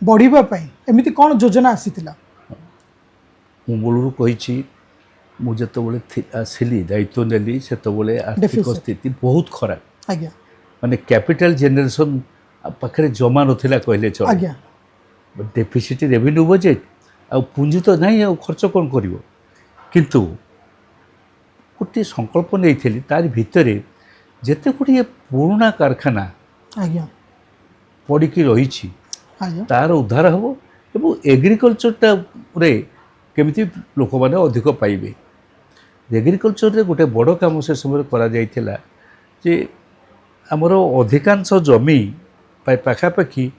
बढ़िबा पई एमिति कोन योजना आसीतिला मु मूलरू कही मुझे आसिली दायित्व नेली से आर्थिक स्थिति बहुत खराब आज्ञा माने कैपिटल जनरेशन पाखे जमा नथिला कहले चल आज्ञा डेफिसिट रेवेन्यू बजेट आ पुंजी तो नहीं आ खर्च कौन कर किंतु गोटे संकल्प नहीं तार भितर जिते गोटे पुराना कारखाना आज्ञा पड़ी रही आज्ञा तार उद्धार हम एवं एग्रिकल्चरटा केमिति लोक मैंने अधिक पाइबे एग्रिकल्चर गोटे बड़ काम से समय करा जाइथिला जे आमर अधिकांश जमी पाखापाखि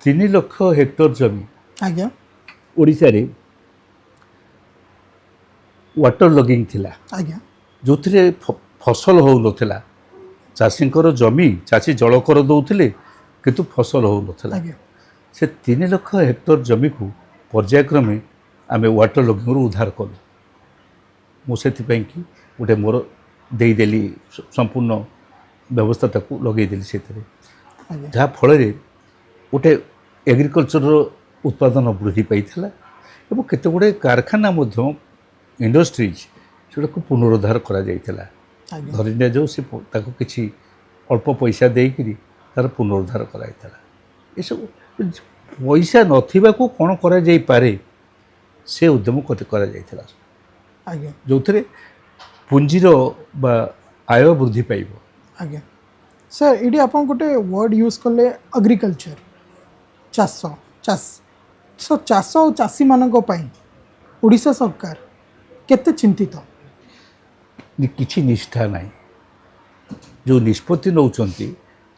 3 लाख हेक्टर जमी आज्ञा ओडिशा रे वाटर लगिंग थिला आज्ञा जो फसल हो नथिला चाषींकर जमी चाषी जल कर दौथिले किंतु फसल हो नथिला आज्ञा से 3 लाख हेक्टर जमी को पर्यायक्रमे आमे वाटर लगिंग उद्धार कलु मुझे कि गोटे मोर देदेली संपूर्ण व्यवस्था ताकू लगेदेली से आज्ञा जहाँ फल गोटे एग्रिकल्चर उत्पादन वृद्धि पाई और केते गुड़े कारखाना इंडस्ट्रीज से पुनरुद्धार करा जाइथिला आज्ञा धरी नि जाऊ से ताको किछि अल्प पैसा देकरी तार पुनरुद्धार कराइथिला ये सब पैसा नथिबा को कोन करा जाई पारे से उद्यम करा जाइथिला आज्ञा जो पुंजीर बा आय वृद्धि पाइब आज्ञा सर ये आप गोटे वर्ड यूज कले एग्रीकल्चर चाष चाष सो चाष और चाषी मानक पई ओडिशा सरकार केते चिंतित किछि निष्ठा नाही जो निष्पत्ति नौचंती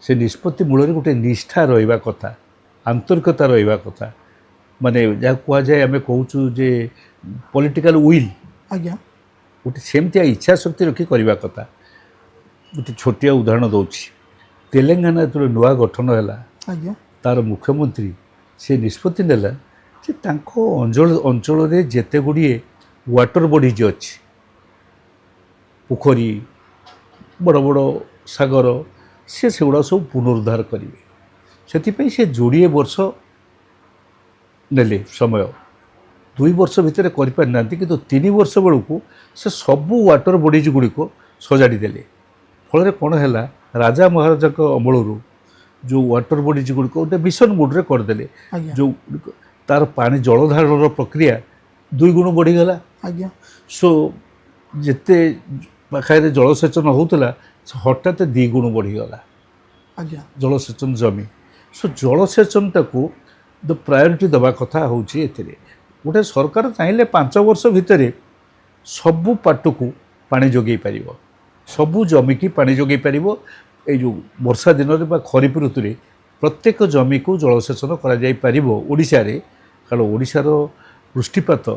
से निष्पत्ति मूल गोटे निष्ठा रहिबा कथा आंतरिकता रहिबा कथा माने जहाँ कह जाए आम कहूँ जे पॉलिटिकल विल आज्ञा गोटे सेमतिया इच्छा शक्ति रखी करवा कथा गोटे छोटिया उदाहरण दौची तेलंगाना जो नुआ गठन है आज्ञा तार मुख्यमंत्री से निष्पत्ति नेला जे तांको अंचल रे जेते गुड़िए वाटर बॉडीज अच्छी पोखरी बड़ बड़ सागर से सेगुड़ा सब पुनरुद्धार करेंगे से जोड़े वर्ष नेले समय 2 वर्ष भितर करना कि 3 वर्ष बेलू से सबू वाटर बॉडीज गुड़िक सजाड़ी देले फल कौन है राजा महाराजा अमलू जो वाटर बॉडीज गुड़िक गोटे मिशन मोड्रे करदे आज्ञा जो तार पानी जलधारण प्रक्रिया 2 गुण बढ़ीगला आज्ञा सो जिते पाखे जलसेचन होता हठात 2 गुण बढ़ीगला आज्ञा जलसेचन जमी सो जलसेचन टाकू द प्रायोरिटी दबा कथा होची एथिरे गोटे सरकार चाहिए 5 वर्ष भितर सबू पाटकू पानी जोगे पारिबो सबू जमी की पानी जोगे पारिबो ए जो वर्षा दिन में खरीफ ऋतु रे प्रत्येक जमी को जलसेचन करा जाई पारिबो ओडिशा रे कारण ओडिशार वृष्टिपात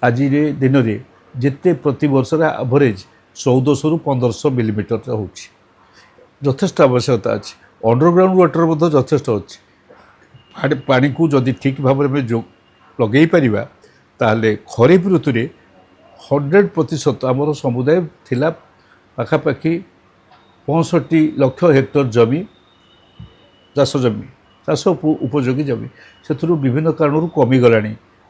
आज दिन में जिते प्रति वर्ष एवरेज 1400 रु 1500 मिलीमीटर होची यथेष्ट आवश्यकता अच्छी अंडरग्राउंड वाटर मध्य यथेष्ट अच्छी पानी को जदि ठीक भाव में जो लगे पारिबा ताहले खरीफ ऋतु रे 100% आमर समुदाय थिला पाखापाखि 65 लाख हेक्टर जमी चाष जमी चाष उपयोगी जमी से विभिन्न कारणों कमीगला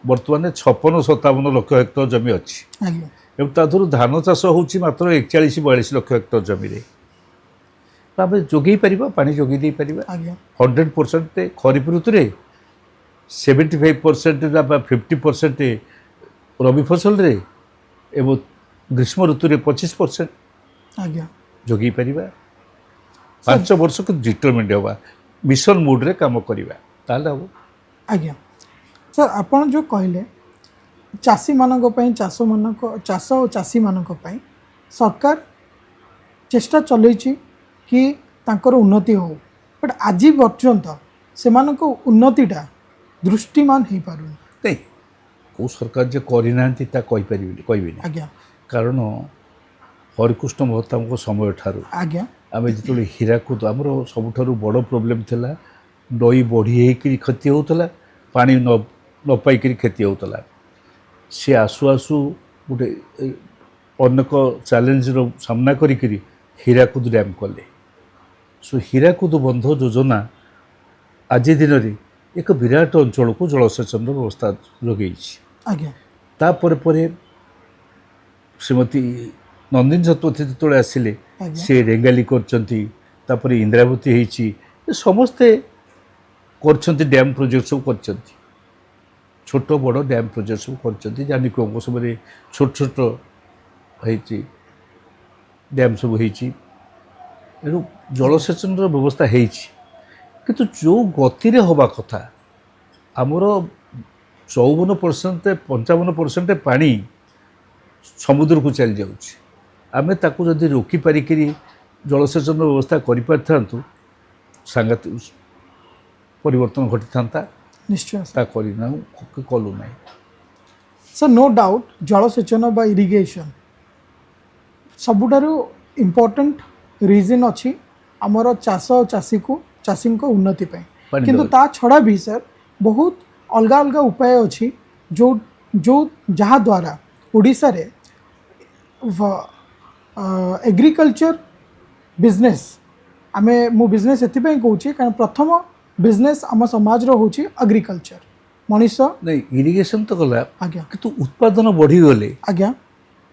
बर्तमान 56-57 लाख हेक्टर जमी अच्छी आज्ञा एवं तादर धान चाष होची मात्र 41-42 लाख हेक्टर जमी रे आम जोगे पारिबा पानी जोगे दे पारिबा आज्ञा 100% खरीफ ऋतु रे 75% बा 50% रबी फसल रे एवं ग्रीष्म ऋतु रे 25% आज्ञा जोगे पारिबा 5 वर्ष को डिटरमिनेट होगा मिशन मोड रे काम करिबा ताले हो आज्ञा सर आपण जो कहले चाषी मानक पई चाष और चाषी मानक पई सरकार चेष्टा चलैछि कि तांकर उन्नति हो बट आज पर्यंत से उन्नतिटा दृष्टिमान हो पारुनी नहीं कौ सरकार जे करना कहबी आज्ञा कारण हरिकृष्ण महताब समय ठारू आज्ञा आम जो हीराकुद आमर सबुठ बड़ प्रोब्लेम थिला नई बढ़ी होकर क्षति होता पानी न पाइक क्षति होता सी आसु आसु गोटे अनेक चैलेंज सामना करी हीराकुद डैम कले सो हीराकुद बंध योजना आज दिन में एक विराट अंचल को जलसेचन व्यवस्था लगे आज्ञा तापर श्रीमती नंदिनी शतपथी जो आसिले आज्ञा से रेंगाली कर इंद्रावती होती समस्ते कर डैम प्रोजेक्ट सब कर छोट बड़ डैम प्रोजेक्ट सब कर जानी को समय छोट छोट होती डैम सब होती जलसेचन व्यवस्था होती किंतु जो गति हवा कथा आमर 54% 55% पानी समुद्र को चली जाऊँ आमे ताकू जदि रोकी पारिकी जलसेचन व्यवस्था करिपारिथांतु सांघातिक परिवर्तन घटी था निश्चय सर करना कलु ना सर नो डाउट जलसेचन बा इरिगेशन सबुठारु इम्पोर्टेंट रीजन अच्छी आमर चाष चाषी को चाषी को उन्नति पानी किंतु ता छड़ा भी सर बहुत अलग अलग उपाय अच्छी जो जो जहाँ द्वारा ओडिशा रे एग्रीकल्चर बिजनेस आमे मु बिजनेस एथिपाई कहूँ कारण प्रथम बिजनेस आम समाज रो होची एग्रीकल्चर मनीष नहीं इरिगेशन तो गला आज्ञा किंतु उत्पादन बढ़ीगले आज्ञा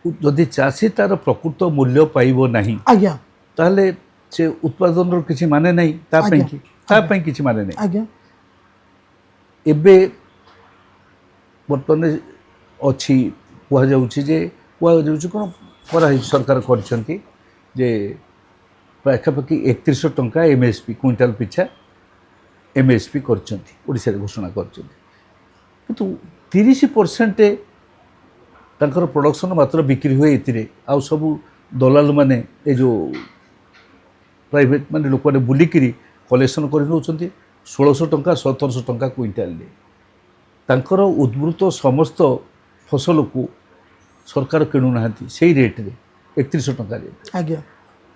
जदि चाषी तार प्रकृत मूल्य पाइब नहीं आज्ञा ताहले से उत्पादन किसी माने नहीं आज्ञा, तापाई किसी माने नहीं आज्ञा एबे बर्तमान अच्छी कहुचे कौन करा सरकार करछंती जे पाखापाखि 3100 टंका एमएसपी क्विंटाल पिछा एमएसपी करछंती ओडिशा रे घोषणा करछंती किंतु 30% तांकर प्रोडक्शन मात्र बिक्री हुए एतिरे आ सब दलाल माने ए जो प्राइवेट माने लोक माने बुलिकिरी कलेक्शन कर नौचंती 1600 टंका 1700 टंका क्विंटाल ले तांकर उद्वृत समस्त फसल को सरकार किणु नाहांती सेही रेट रे 3100 टंका रे आज्ञा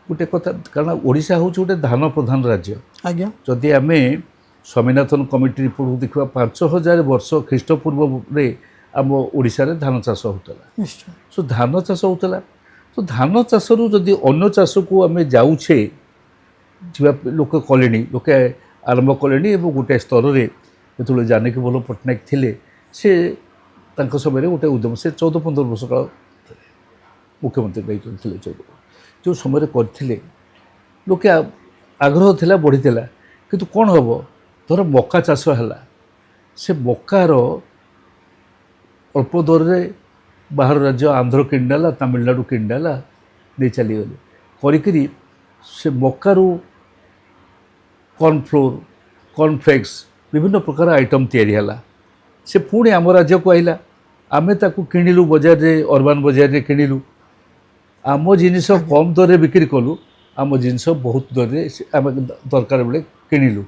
गोटे कथा कारण ओडिशा हूँ गोटे धान प्रधान राज्य आज्ञा जदि आमे स्वामीनाथन कमिटी रिपोर्ट को देखा 5000 वर्ष ख्रीष्टपूर्व रे आम ओडिशा रे धान चाष होता निश्चय सो धान चाष होता तो धान चाष रु जदि अन्य चाष को आमे जाऊे लोक कले लोके आरंभ कले गोटे स्तर में जो जानकी बल्लभ पट्टनायक थिले से तांको समय गोटे उद्यम से 14-15 वर्ष काल मुख्यमंत्री दायित्व थे 14 जो समय करते लोके आग्रह थिला बढ़ीला किंतु कौन हम धर मका चाष है से मकार अल्प दर रे बाहर राज्य आंध्र किंडाला तमिलनाडु किंडाला नहीं चलीगले करी से मकारु कॉर्नफ्लोर कॉर्नफ्लेक्स विभिन्न प्रकार आइटम तैयारी से पुणी आम राज्य को आइला आमे ताकू किणिलु बजार रे अर्बान बजार रे किणिलु आम जिनिस कम दर रे बिक्री कलु आम जिनिस बहुत दर रे आम दरकार बेले किणिलु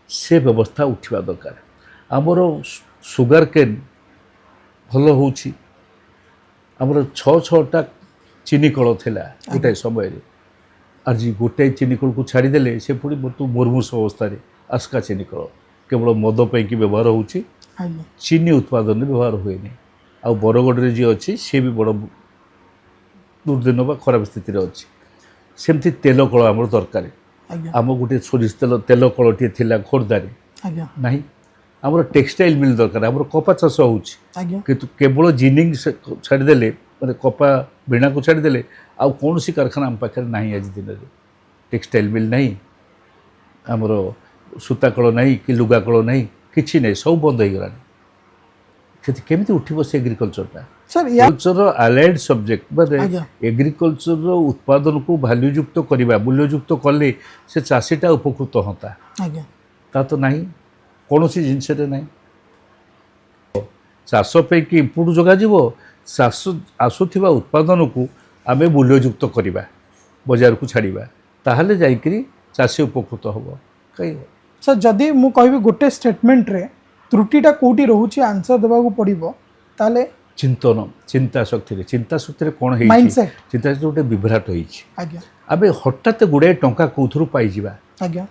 से व्यवस्था उठा दरकार आमर सुगार केन भल होउछि आमर 6-6टा चीनी कल थिला गोटे समय आज गोटे चीनी कल को छाड़ीदे से पुणी बर्तमान मुर्मूष अवस्था आस्का चीनी कल केवल मद पैकी व्यवहार होउछि आज्ञा चीनी उत्पादन में व्यवहार हुए नहीं आ बरगढ़ जी अच्छी सी भी बड़ दुर्दिन बा खराब स्थिति अच्छी सेमती तेल कल आम दरकार आज्ञा आम गोटे सोरिष तेल कलटे थिला खोर्धारे आज्ञा नहीं आमर टेक्सटाइल मिल दरकार आमर कपा चाष होउछि आज्ञा किंतु केवल जिनिंग छाड़ीदे माने कपा बीणा को छाड़ीदे आउ कौन सी कारखाना आम पाखे ना आज दिन में टेक्सटाइल मिल नहीं आमर सूता कल नहीं कि लुगा कल नहीं किसी नहीं सब बंद हो गलानी केमी उठिब से एग्रीकल्चरटा सर या एग्रीकल्चर आलाइड सब्जेक्ट माने आज्ञा एग्रीकल्चर उत्पादन को भैल्यूयुक्त करवा मूल्ययुक्त कले से चाषीटा उपकृत होता आज्ञा ता तो नहीं कौन सी जिनस नहीं चाष पे कि इनपुट जगाजिब चाष आसुथिबा उत्पादन को आमे मूल्ययुक्त करवा बजार को छाड़वा ताहले जाइकरी चाषी उपकृत होब कहीं सर जदि मु कहबी गोटे स्टेटमेंट रे त्रुटिटा कोठी रहउची आंसर देबाकू पड़िबो ताले चिंतन चिंता शक्ति कौन है माइंडसेट चिंता शक्ति गोटे विभ्राट होइछि आज्ञा आबे हठात गुड़ाए टंका कौथरू पाइजिबा आज्ञा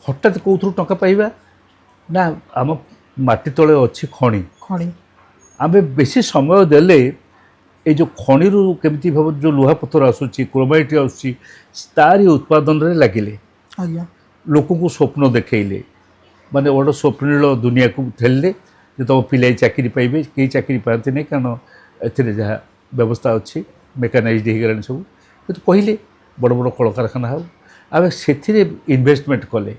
हठात कौथरू टंका पाइबा ना आम माटी तले अच्छी खणी खणी आमे बेसी समय देले ए जो खणी रु केमती भाव जो लुहा पत्थर आसुची क्रोमाइट आसुची तारी उत्पादन रे लागिले आज्ञा लोक को स्वप्न देखले माने बड़ स्वप्निल दुनिया को ठेलले जे तुम पिलाई चाकरी पाइबे कई चाकरी पाते नहीं कारण ए जहाँ व्यवस्था अच्छी मेकानाइज्ड हो गलानी सब तो कहले बड़ बड़ कल कारखाना हो आम से इन्वेस्टमेंट कले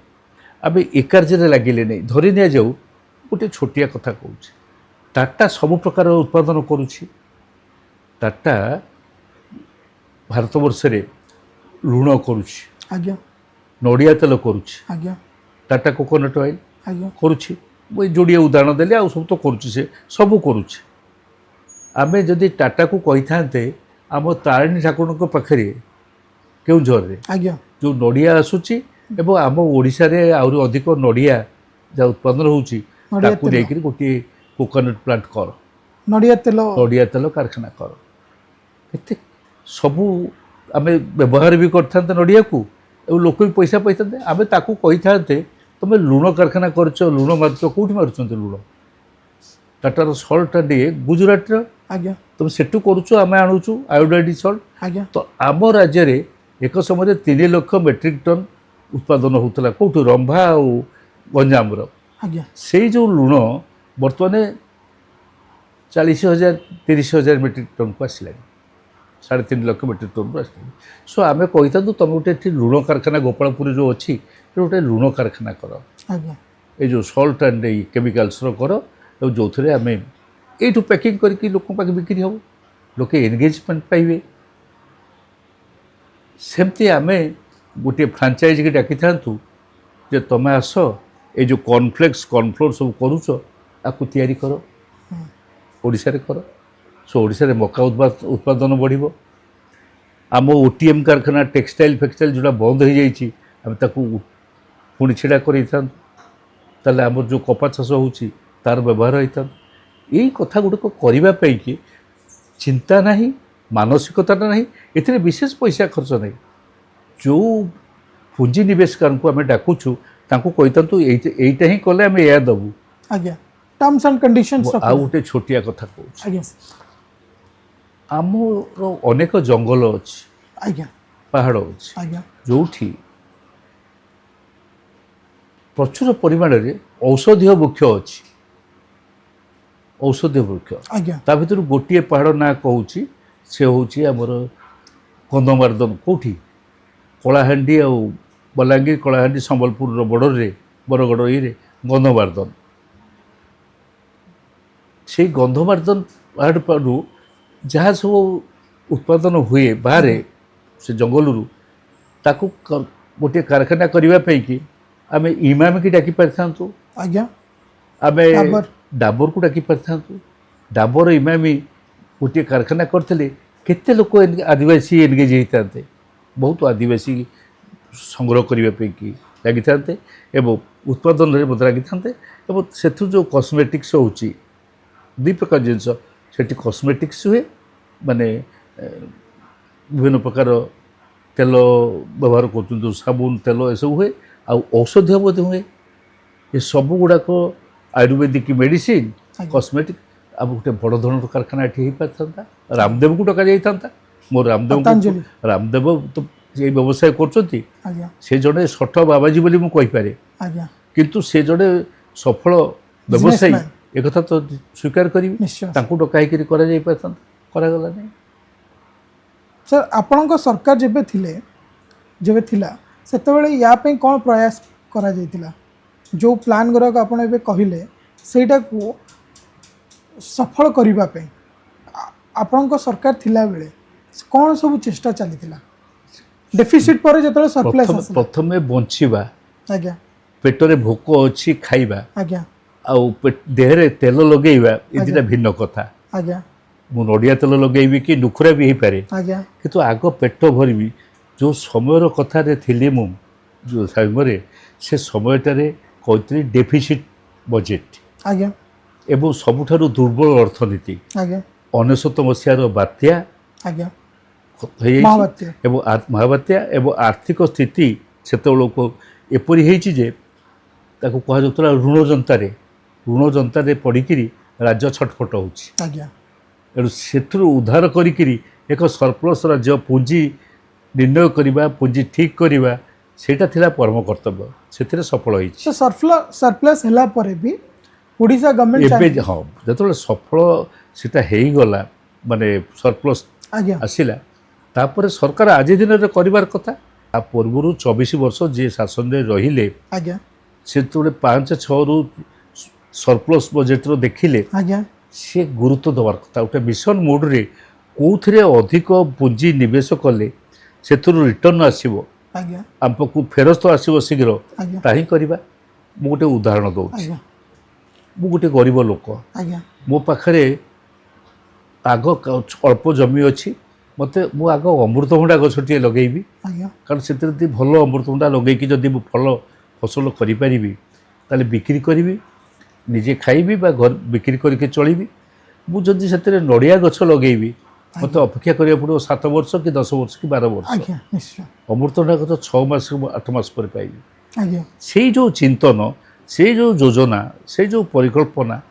आम ए कार्य लगिले नहीं धरी नि जाऊ गोटे छोटिया कथा कहूँ टाटा सब प्रकार उत्पादन करुच्ची टाटा भारतवर्ष लुण करुच्ची आज्ञा नड़िया तेल करुच्ची आज्ञा टाटा कोकोनट ऑयल आज्ञा करुच्ची मुझे जोड़िए उदाहरण देली आ सब तो करुच्ची से सब करुच्ची आमे जदि टाटा को कही थांते आम तारिणी ठाकुर पाखे केउझर आज्ञा जो नड़िया आसूची एवं आम ओडिशा रे आहुरी अधिक नड़िया जहाँ उत्पादन होउची नड़िया ताकू तेल। लेकिन गोटे कोकोनट प्लांट कर नड़िया तेल नड़िया तेल कारखाना कर केते सबू आमे व्यवहार भी करते नड़िया को एवं लोक भी पैसा पाई आमे ताकू कही थांते तुम लुण कारखाना करछ लुण मारुछ कोठी मारुछंत लुण टाटार सल्ट दिए गुजरात आज्ञा तुम सेठू करुछ आमे आणुछु आयोडाइड सल्ट आज्ञा तो आम राज्य रे एक समय 3 लाख मेट्रिक टन उत्पादन होता कौटू रंभा और गंजाम आज्ञा से जो लुण बर्तमान 40,000 30,000 मेट्रिक टन को आसला 3.5 लाख मेट्रिक टन को आसला सो आम कही था तुम गोटे लुण कारखाना गोपालपुर जो अच्छी गोटे लुण कारखाना कर आज्ञा ये जो सल्ट एंड केमिकाल्स कर जो थे आम यू पैकिंग करके लोक पाखे बिक्री हम लोके एनगेजमेंट पाइबे सेमती आम गोटे फ्रांचाइज की डाकी था जे तुम आस ये जो कॉर्नफ्लेक्स कॉर्नफ्लोर सब करुच आपको तैयारी कर ओडिशा रे कर सो ओडिशा रे मका उत्पादन बढ़िबो आम ओटीएम कारखाना टेक्सटाइल फेक्सटाइल जोड़ा बंद हो जाइए आम ताकू पुणी छिड़ा कर ताले आमर जो कपा चाष होउची तार व्यवहार होता यही कथा गुड़क करने कि चिंता नहीं मानसिकता नहीं एथिरे विशेष पैसा खर्च नहीं जो पुंजी निवेशकार को आम डाकुचु तांको कहितंतु एइटा ही कले आम या दबु आज्ञा टर्म्स एंड कंडीशंस आ गोटे छोटिया कथा कहूँ आज्ञा आमर अनेक जंगल अच्छी आज्ञा पहाड़ अच्छी आज्ञा जोठी प्रचुर परिमाण रे औषधीय वृक्ष अच्छी औषधीय वृक्ष आज्ञा ता भीतर गोटे पहाड़ ना कहूँ से हूँ आमर कंदमार्दन कौटी कलाहांडी आ बलांगीर कलाहांडी संबलपुर बॉर्डर रे बरगड़ ये गंधमार्दन से गंधमार्दन पहाड़ पाड़ू जहाँ सब उत्पादन हुए बाहर से जंगल ताकू गोटे कारखाना करने कि आम इमाम की डाकी पारि था आज्ञा आम डाबर। डाबर को डाकी पारि था डाबर इमामी गोटे कारखाना करते केते लोक आदिवासी एनगेज होते बहुत आदिवासी संग्रह करने कि लगी था उत्पादन में मत लगी था से जो कस्मेटिक्स हो दुई प्रकार जिनस से कस्मेटिक्स हुए माने विभिन्न प्रकार तेल व्यवहार कर साबुन तेल ये सब हुए आ औषधीय हुए ये सब गुड़ाक आयुर्वेदिक मेडिसिन कस्मेटिक अब गोटे बड़ धरण कारखाना ये हो पारि था रामदेव को डक जाता मो पतंजलि। रामदेव तो ये व्यवसाय कर आज्ञा से जड़े सठ बाबाजी बोली मुझे कहीपे आज्ञा किंतु से जड़े सफल व्यवसायी Businessman। एक कथा तो स्वीकार करी निश्चय डकाई करागला नहीं सर आपण सरकार जेबे थिले जेबे थिला सेतेबेले या पे कौन प्रयास करा जाइतिला जो प्लान गुराक आपण एबे कहिले सेटा को सफल करिबा पे आपण सरकार थिला बेले कौन सब चेष्टा चलीथिला डेफिसिट पर जेतले सरप्लस आसला प्रथमे बंचिबा आज्ञा पेटरे भोक अच्छी खाइबा आज्ञा आउ देहरे तेल लगेइबा ए दिटा भिन्न कथा आज्ञा मु नड़िया तेल लगेबी कि नुखुरा भी हो पारे आज्ञा किंतु आग पेट भरबी जो समय कथार थी मु जो समय से समयटार कहती डेफिसिट बजेट आज्ञा एवं सबुठारु दुर्बल अर्थनीति आज्ञा 19 मसीहार बात्या आज्ञा होइଯାଇଛି महाबात्या एवं महाबात्या एवं आर्थिक स्थिति सेतबेलको एपरी होइछि जे ताको कहा जाउतला ऋण जनतारे पड़िकी राज्य छटफट होछि आज्ञा एणु सेठुरु उद्धार करिकिरी एक सरप्लस राज्य पुंजी निर्णय करवा पुंजी ठीक करवा सेटा थिला परम कर्तव्य सेथिरे सफल होइछि से सरप्लस हला परे भी ओडिशा गवर्नमेंट एबे हाँ जेतबेले सफल सेटा हेई गला माने सरप्लस आज्ञा आसिला तापर सरकार आज दिन रे करिवार कथा आ पूर्वरु 24 वर्ष जे शासन रे रहिले आज्ञा से तोड़े 5-6 रु सरप्लस बजेट रो देखिले आज्ञा से गुरुत्व देवार कथा गोटे मिशन मोड रे कोउथरे अधिक पुंजी निवेश कले सेथुरु रिटर्न आसीबो आज्ञा आमको फेरस्त आसीबो शीघ्र आज्ञा ताही करबा मु गोटे उदाहरण दउछि आज्ञा मु गोटे गरीब लोक आज्ञा मो पाखरे आग अल्प जमी अच्छी मत मु आग अमृतभंडा गछटिए लगेबी आज्ञा कारण से भल अमृतभंडा लगेकि जदि मु फल फसल करिपारिबि ताले बिक्री करिबि निजे खाइबि बा घर बिक्री करके चलिबि मु जदि से नड़िया गछ लगेबी मत अपेक्षा करिया पड़ो 7 वर्ष कि 10 वर्ष कि 12 वर्ष आज्ञा निश्चय अमृतभंडा गछ 6 मास 8 मास पर पाइबि आज्ञा से जो चिंतन से जो योजना से जो परिकल्पना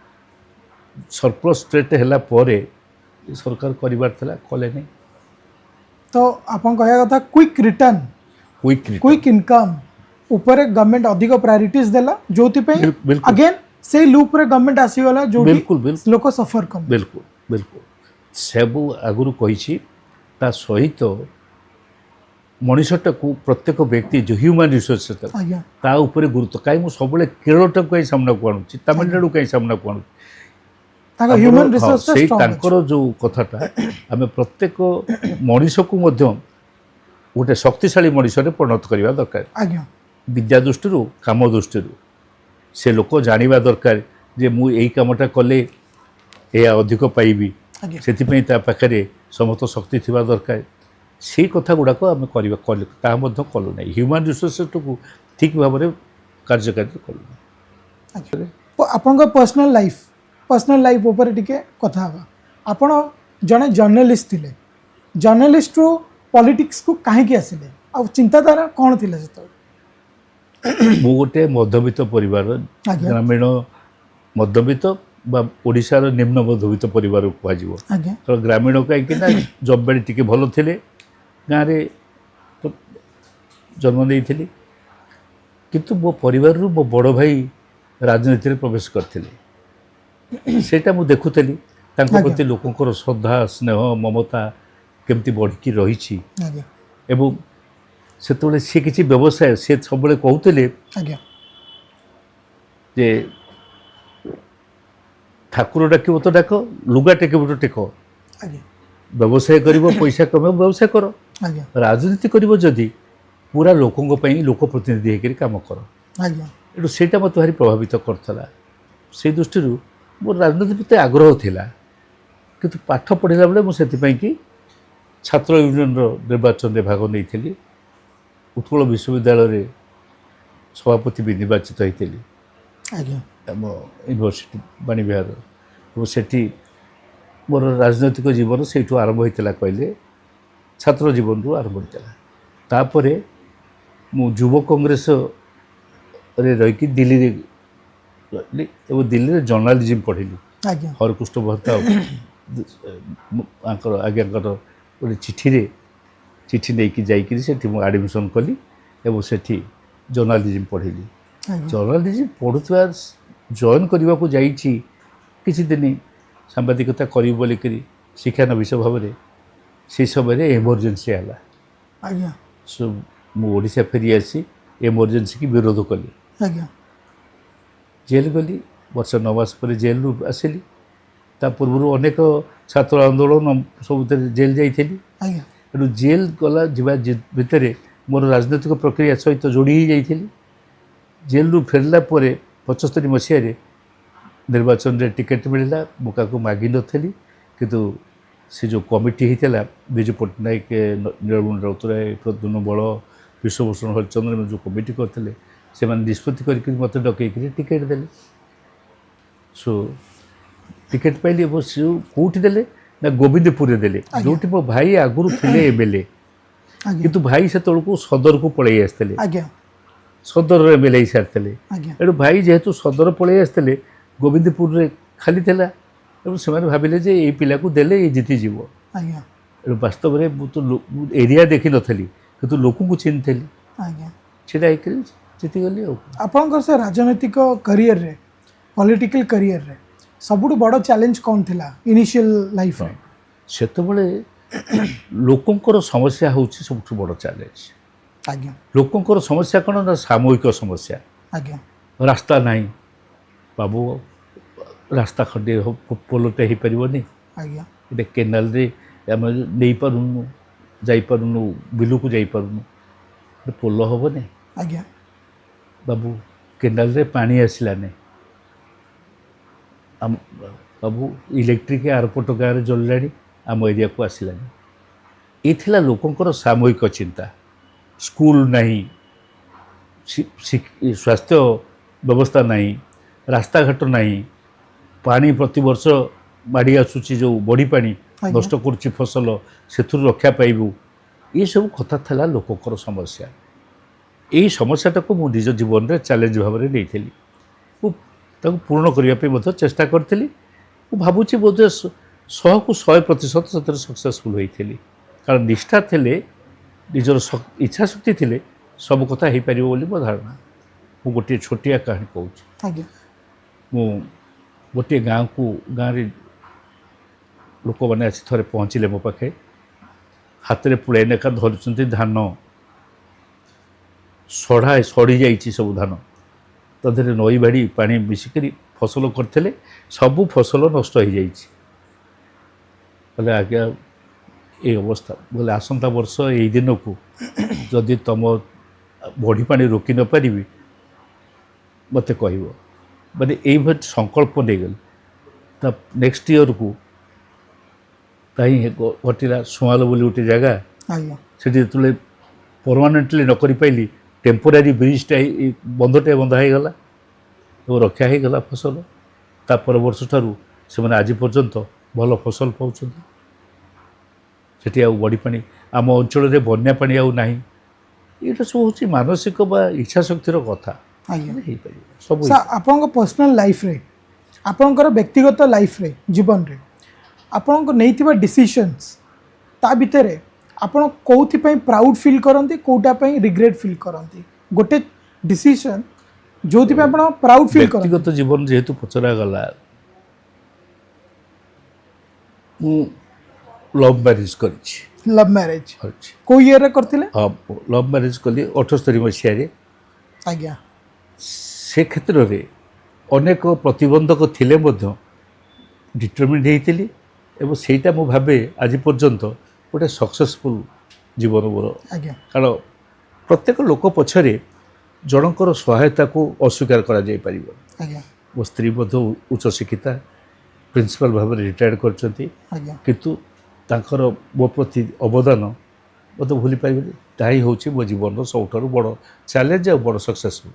सरप्लस स्टेट हैला परे सरकार करिबार थिला कले नहीं तो आपन कहया कथा क्विक रिटर्न क्विक इनकम ऊपर गवर्नमेंट अधिक प्रायोरिटीज देला जोति पे बिल्कुल। अगेन से लूप रे गवर्नमेंट आसी वाला जो बिल्कुल बिल्कुल लोक सफर कम बिल्कुल बिल्कुल सबू आगुरु कहिछि ता सहित मनुष्यटा को प्रत्येक व्यक्ति जो ह्यूमन रिसोर्स आज्ञा ता ऊपर गुरुत्व कहीं मु सब केरलटा कहीं सामना को आणुछि तमिलनाडु कहीं सामना को आणुछि ताका ह्यूमन रिसोर्स से स्ट्रांग जो कथाटा आम प्रत्येक मनीष को मध्य गोटे शक्तिशाली मनीष परिणत करवा दरकार आज्ञा विद्या दृष्टि काम दृष्टि से लोक जानिबा दरकार जे मु एई कामटा कले या अधिक पाइबी आज्ञा से पाखे समस्त शक्ति थिबा दरकार से कथा गुड़ाक आम कलु ना ह्यूमन रिसोर्स को ठीक भाव में कार्यकारी कलु आपण पर्सनल लाइफ ऊपर टिके कथा हवा आपण जने जर्नलिस्ट थिले जर्नलिस्ट रो पॉलिटिक्स को कहीं आसिले आ चिंताधारा कौन थिले मु गोटे मध्यवित्त परिवार आज्ञा ग्रामीण मध्यवित्त बा ओडिशार निम्न मध्यवित्त परिवार कहजिवो आज्ञा तो ग्रामीण कहीं जब बेले टिके भल थिले गाँव तो जन्म नहीं किंतु मो परिवार मो बड़ भाई राजनीति में प्रवेश करते सेटा मु देखुली प्रति लोकंर श्रद्धा स्नेह ममता केमती बढ़ी रही आज्ञा एवं से सी किसी व्यवसाय सी सब कहते आज्ञा जे ठाकुर डाक तो डाक लुगा टेक तो टेक आज्ञा व्यवसाय कर पैसा कम व्यवसाय कर आज्ञा राजनीति कर जदि पूरा लोकों लोक प्रतिनिधि होकर कम कर आज्ञा एटू सेटा मत भारी प्रभावित करता से दृष्टि मोर राजनीति प्रति आग्रह थिला किंतु पाठ पढ़ला बेले मुझे कि छात्र यूनियन निर्वाचन में भाग नहीं उत्कल विश्वविद्यालय सभापति भी निर्वाचित होती आज्ञा आम यूनिवर्सिटी बाणीविहार और सेठी मोर राजनैतिक जीवन से आरंभ होता कहले छात्र जीवन रू आरंभ होता तापर मु युव कांग्रेस रे रही दिल्ली रे दिल्ली रे जर्नालिज्म पढ़ी आज्ञा हरकृष्ण भत्ता आज्ञा गोटे चिठी नहीं कि जाकि से आडमिशन कली और सेठी जर्नालिज्म पढ़ी आज्ञा जर्नालिज्म पढ़ुवा जॉइन करने को जाइए किसी दिन सांबादिकता करी बोलिकी शिक्षानविश भाव में से समय एमरजेंसी है आज्ञा सो मुझा फेरी आसी एमरजेंसी की विरोध कली आज्ञा जेल गली वर्ष 9 मास पर जेल रू आसिली ता पूर्व अनेक छात्र आंदोलन सब जेल जाइली आज्ञा तेणु जेल गला भितर मोर राजनैतिक प्रक्रिया सहित जोड़ी ही जाइली जेल रू फेरला 75 मसीह निर्वाचन रे टिकेट मिलला मुका को मागी नथली किंतु से जो कमिटी होता विजु पट्टनायक नीलमणि राउतराय प्रद्युम्न बल विश्वभूषण हरिचंद्र जो कमिटी करते से निष्पत्ति करके मत डकईकि टिकेट देले सो टिकेट पाइली कौटी देले ना गोविंदपुर देले जो मो भाई आगुरी थे एमएलए आज्ञा किंतु भाई से को सदर को पलि आसते आज्ञा सदर एमएलए सारी आज्ञा एटू भाई जेहेतु सदर पलि आसते गोविंदपुर रे खाली थिला से भाविले जे ये पिला को देले ये जीतीज आज्ञा वास्तव में तो एरिया देखी नथली किंतु लोक को चिन्हली आज्ञा छेड़ा होकर जीतीगली आपनकर से राजनैतिक करियर रे पॉलिटिकल करियर रे सबुठ बड़ चैलेंज कौन थिला इनिशियल लाइफ रे सेतबले लोकंकर समस्या होची सबुठ बड़ चैलेंज आज्ञा लोकंकर समस्या कौन ना सामूहिक समस्या आज्ञा रास्ता नहीं बाबू रास्ता खंडे पोलटे हो पारनी आज्ञा ये केनाल रे आम नहीं पारुनु जापारुनु बिलू को जापारुनु पोल हम नहीं आज्ञा बाबू केनाल रे पानी आसला नहीं बाबू इलेक्ट्रिक आरपट गाँव जल्ला आम एरिया को आसलानी ये थिला लोकंकर सामूहिक चिंता स्कूल नहीं स्वास्थ्य व्यवस्था नहीं रास्ता घाट नहीं पानी प्रति वर्ष बाड़ी आसूची जो बड़ी पानी आज्ञा। नष्ट करुच्ची फसल से रक्षा पाइबू ये सब कथा था लोकंकर समस्या यही समस्याटा को मु निज जीवन में चैलेंज भाव में नहीं पूर्ण करने चेष्टा करी भावुँ बोधे 100% से सक्सेसफुल होती कारण निष्ठा थे निजर इच्छा शक्ति थे सब कथा हो पार मो धारणा मु गोटे छोटिया कहानी कहूँ आज्ञा मु गोटे गाँव को गाँव रे लोक मैंने आसी थे पहुँचले मो पाखे हाथ में पुड़े नेखा धरुंच धान सड़ी जाइए सब धान तदेह नई बाड़ी पानी मिसिक फसल करते सबू फसल नष्ट हो जाइए बोले आज्ञा ये अवस्था बोले आसंता वर्ष यही दिन को जदि तुम बढ़ी पानी रोक न पारि मत कह माने ये संकल्प नहीं गल नेक्स्ट ईयर को कहीं घटला सुआल बोली गोटे जगह आज्ञा से जो परमानेंटली न कर पाइली टेम्पोरारी ब्रिजटा बंधटे बंधा हो गला तो रक्षा हो गला फसल ता पर वर्ष ठारू से आज पर्यंत भल फसल पाँच से बड़ी पानी आम अंचल बन्या पानी आउ नहीं ये सब हूँ मानसिक बा इच्छा शक्तिर कथा आज्ञा सब सर आपन पर्सनल लाइफ रे आपनकर व्यक्तिगत लाइफ रे जीवन रे आपन नहीं डिसीजंस ता भितर आपन कोथि पई प्राउड फील करंती कोटा पई रिग्रेट फील करंती गोटे डिसीजन जोथि पई आपन प्राउड फील करंती व्यक्तिगत जीवन जेहेतु पचरा गला लव मैरिज करी लव मैरिज को ईयर रे करथिले हाँ लव मैरिज कली 78 मसीह आज्ञा से क्षेत्र में अनेक प्रतिबंधक थिले मध्य डिटरमिन्ड होइतिली एवं सेटा मु भाबे आज पर्यंत गोटे सक्सेसफुल जीवन मोर आज्ञा कारण प्रत्येक लोक पछरे जनकर सहायता को अस्वीकार करा जाय परिबो आज्ञा मो स्त्री मध्य उच्च शिक्षिता प्रिंसिपल भाव में रिटायर्ड करछंती आज्ञा किंतु तांकर मो प्रति अवदान मत भूली पारे ताही हूँ मो जीवन सबुठ बड़ चैलेंज और बड़ सक्सेसफुल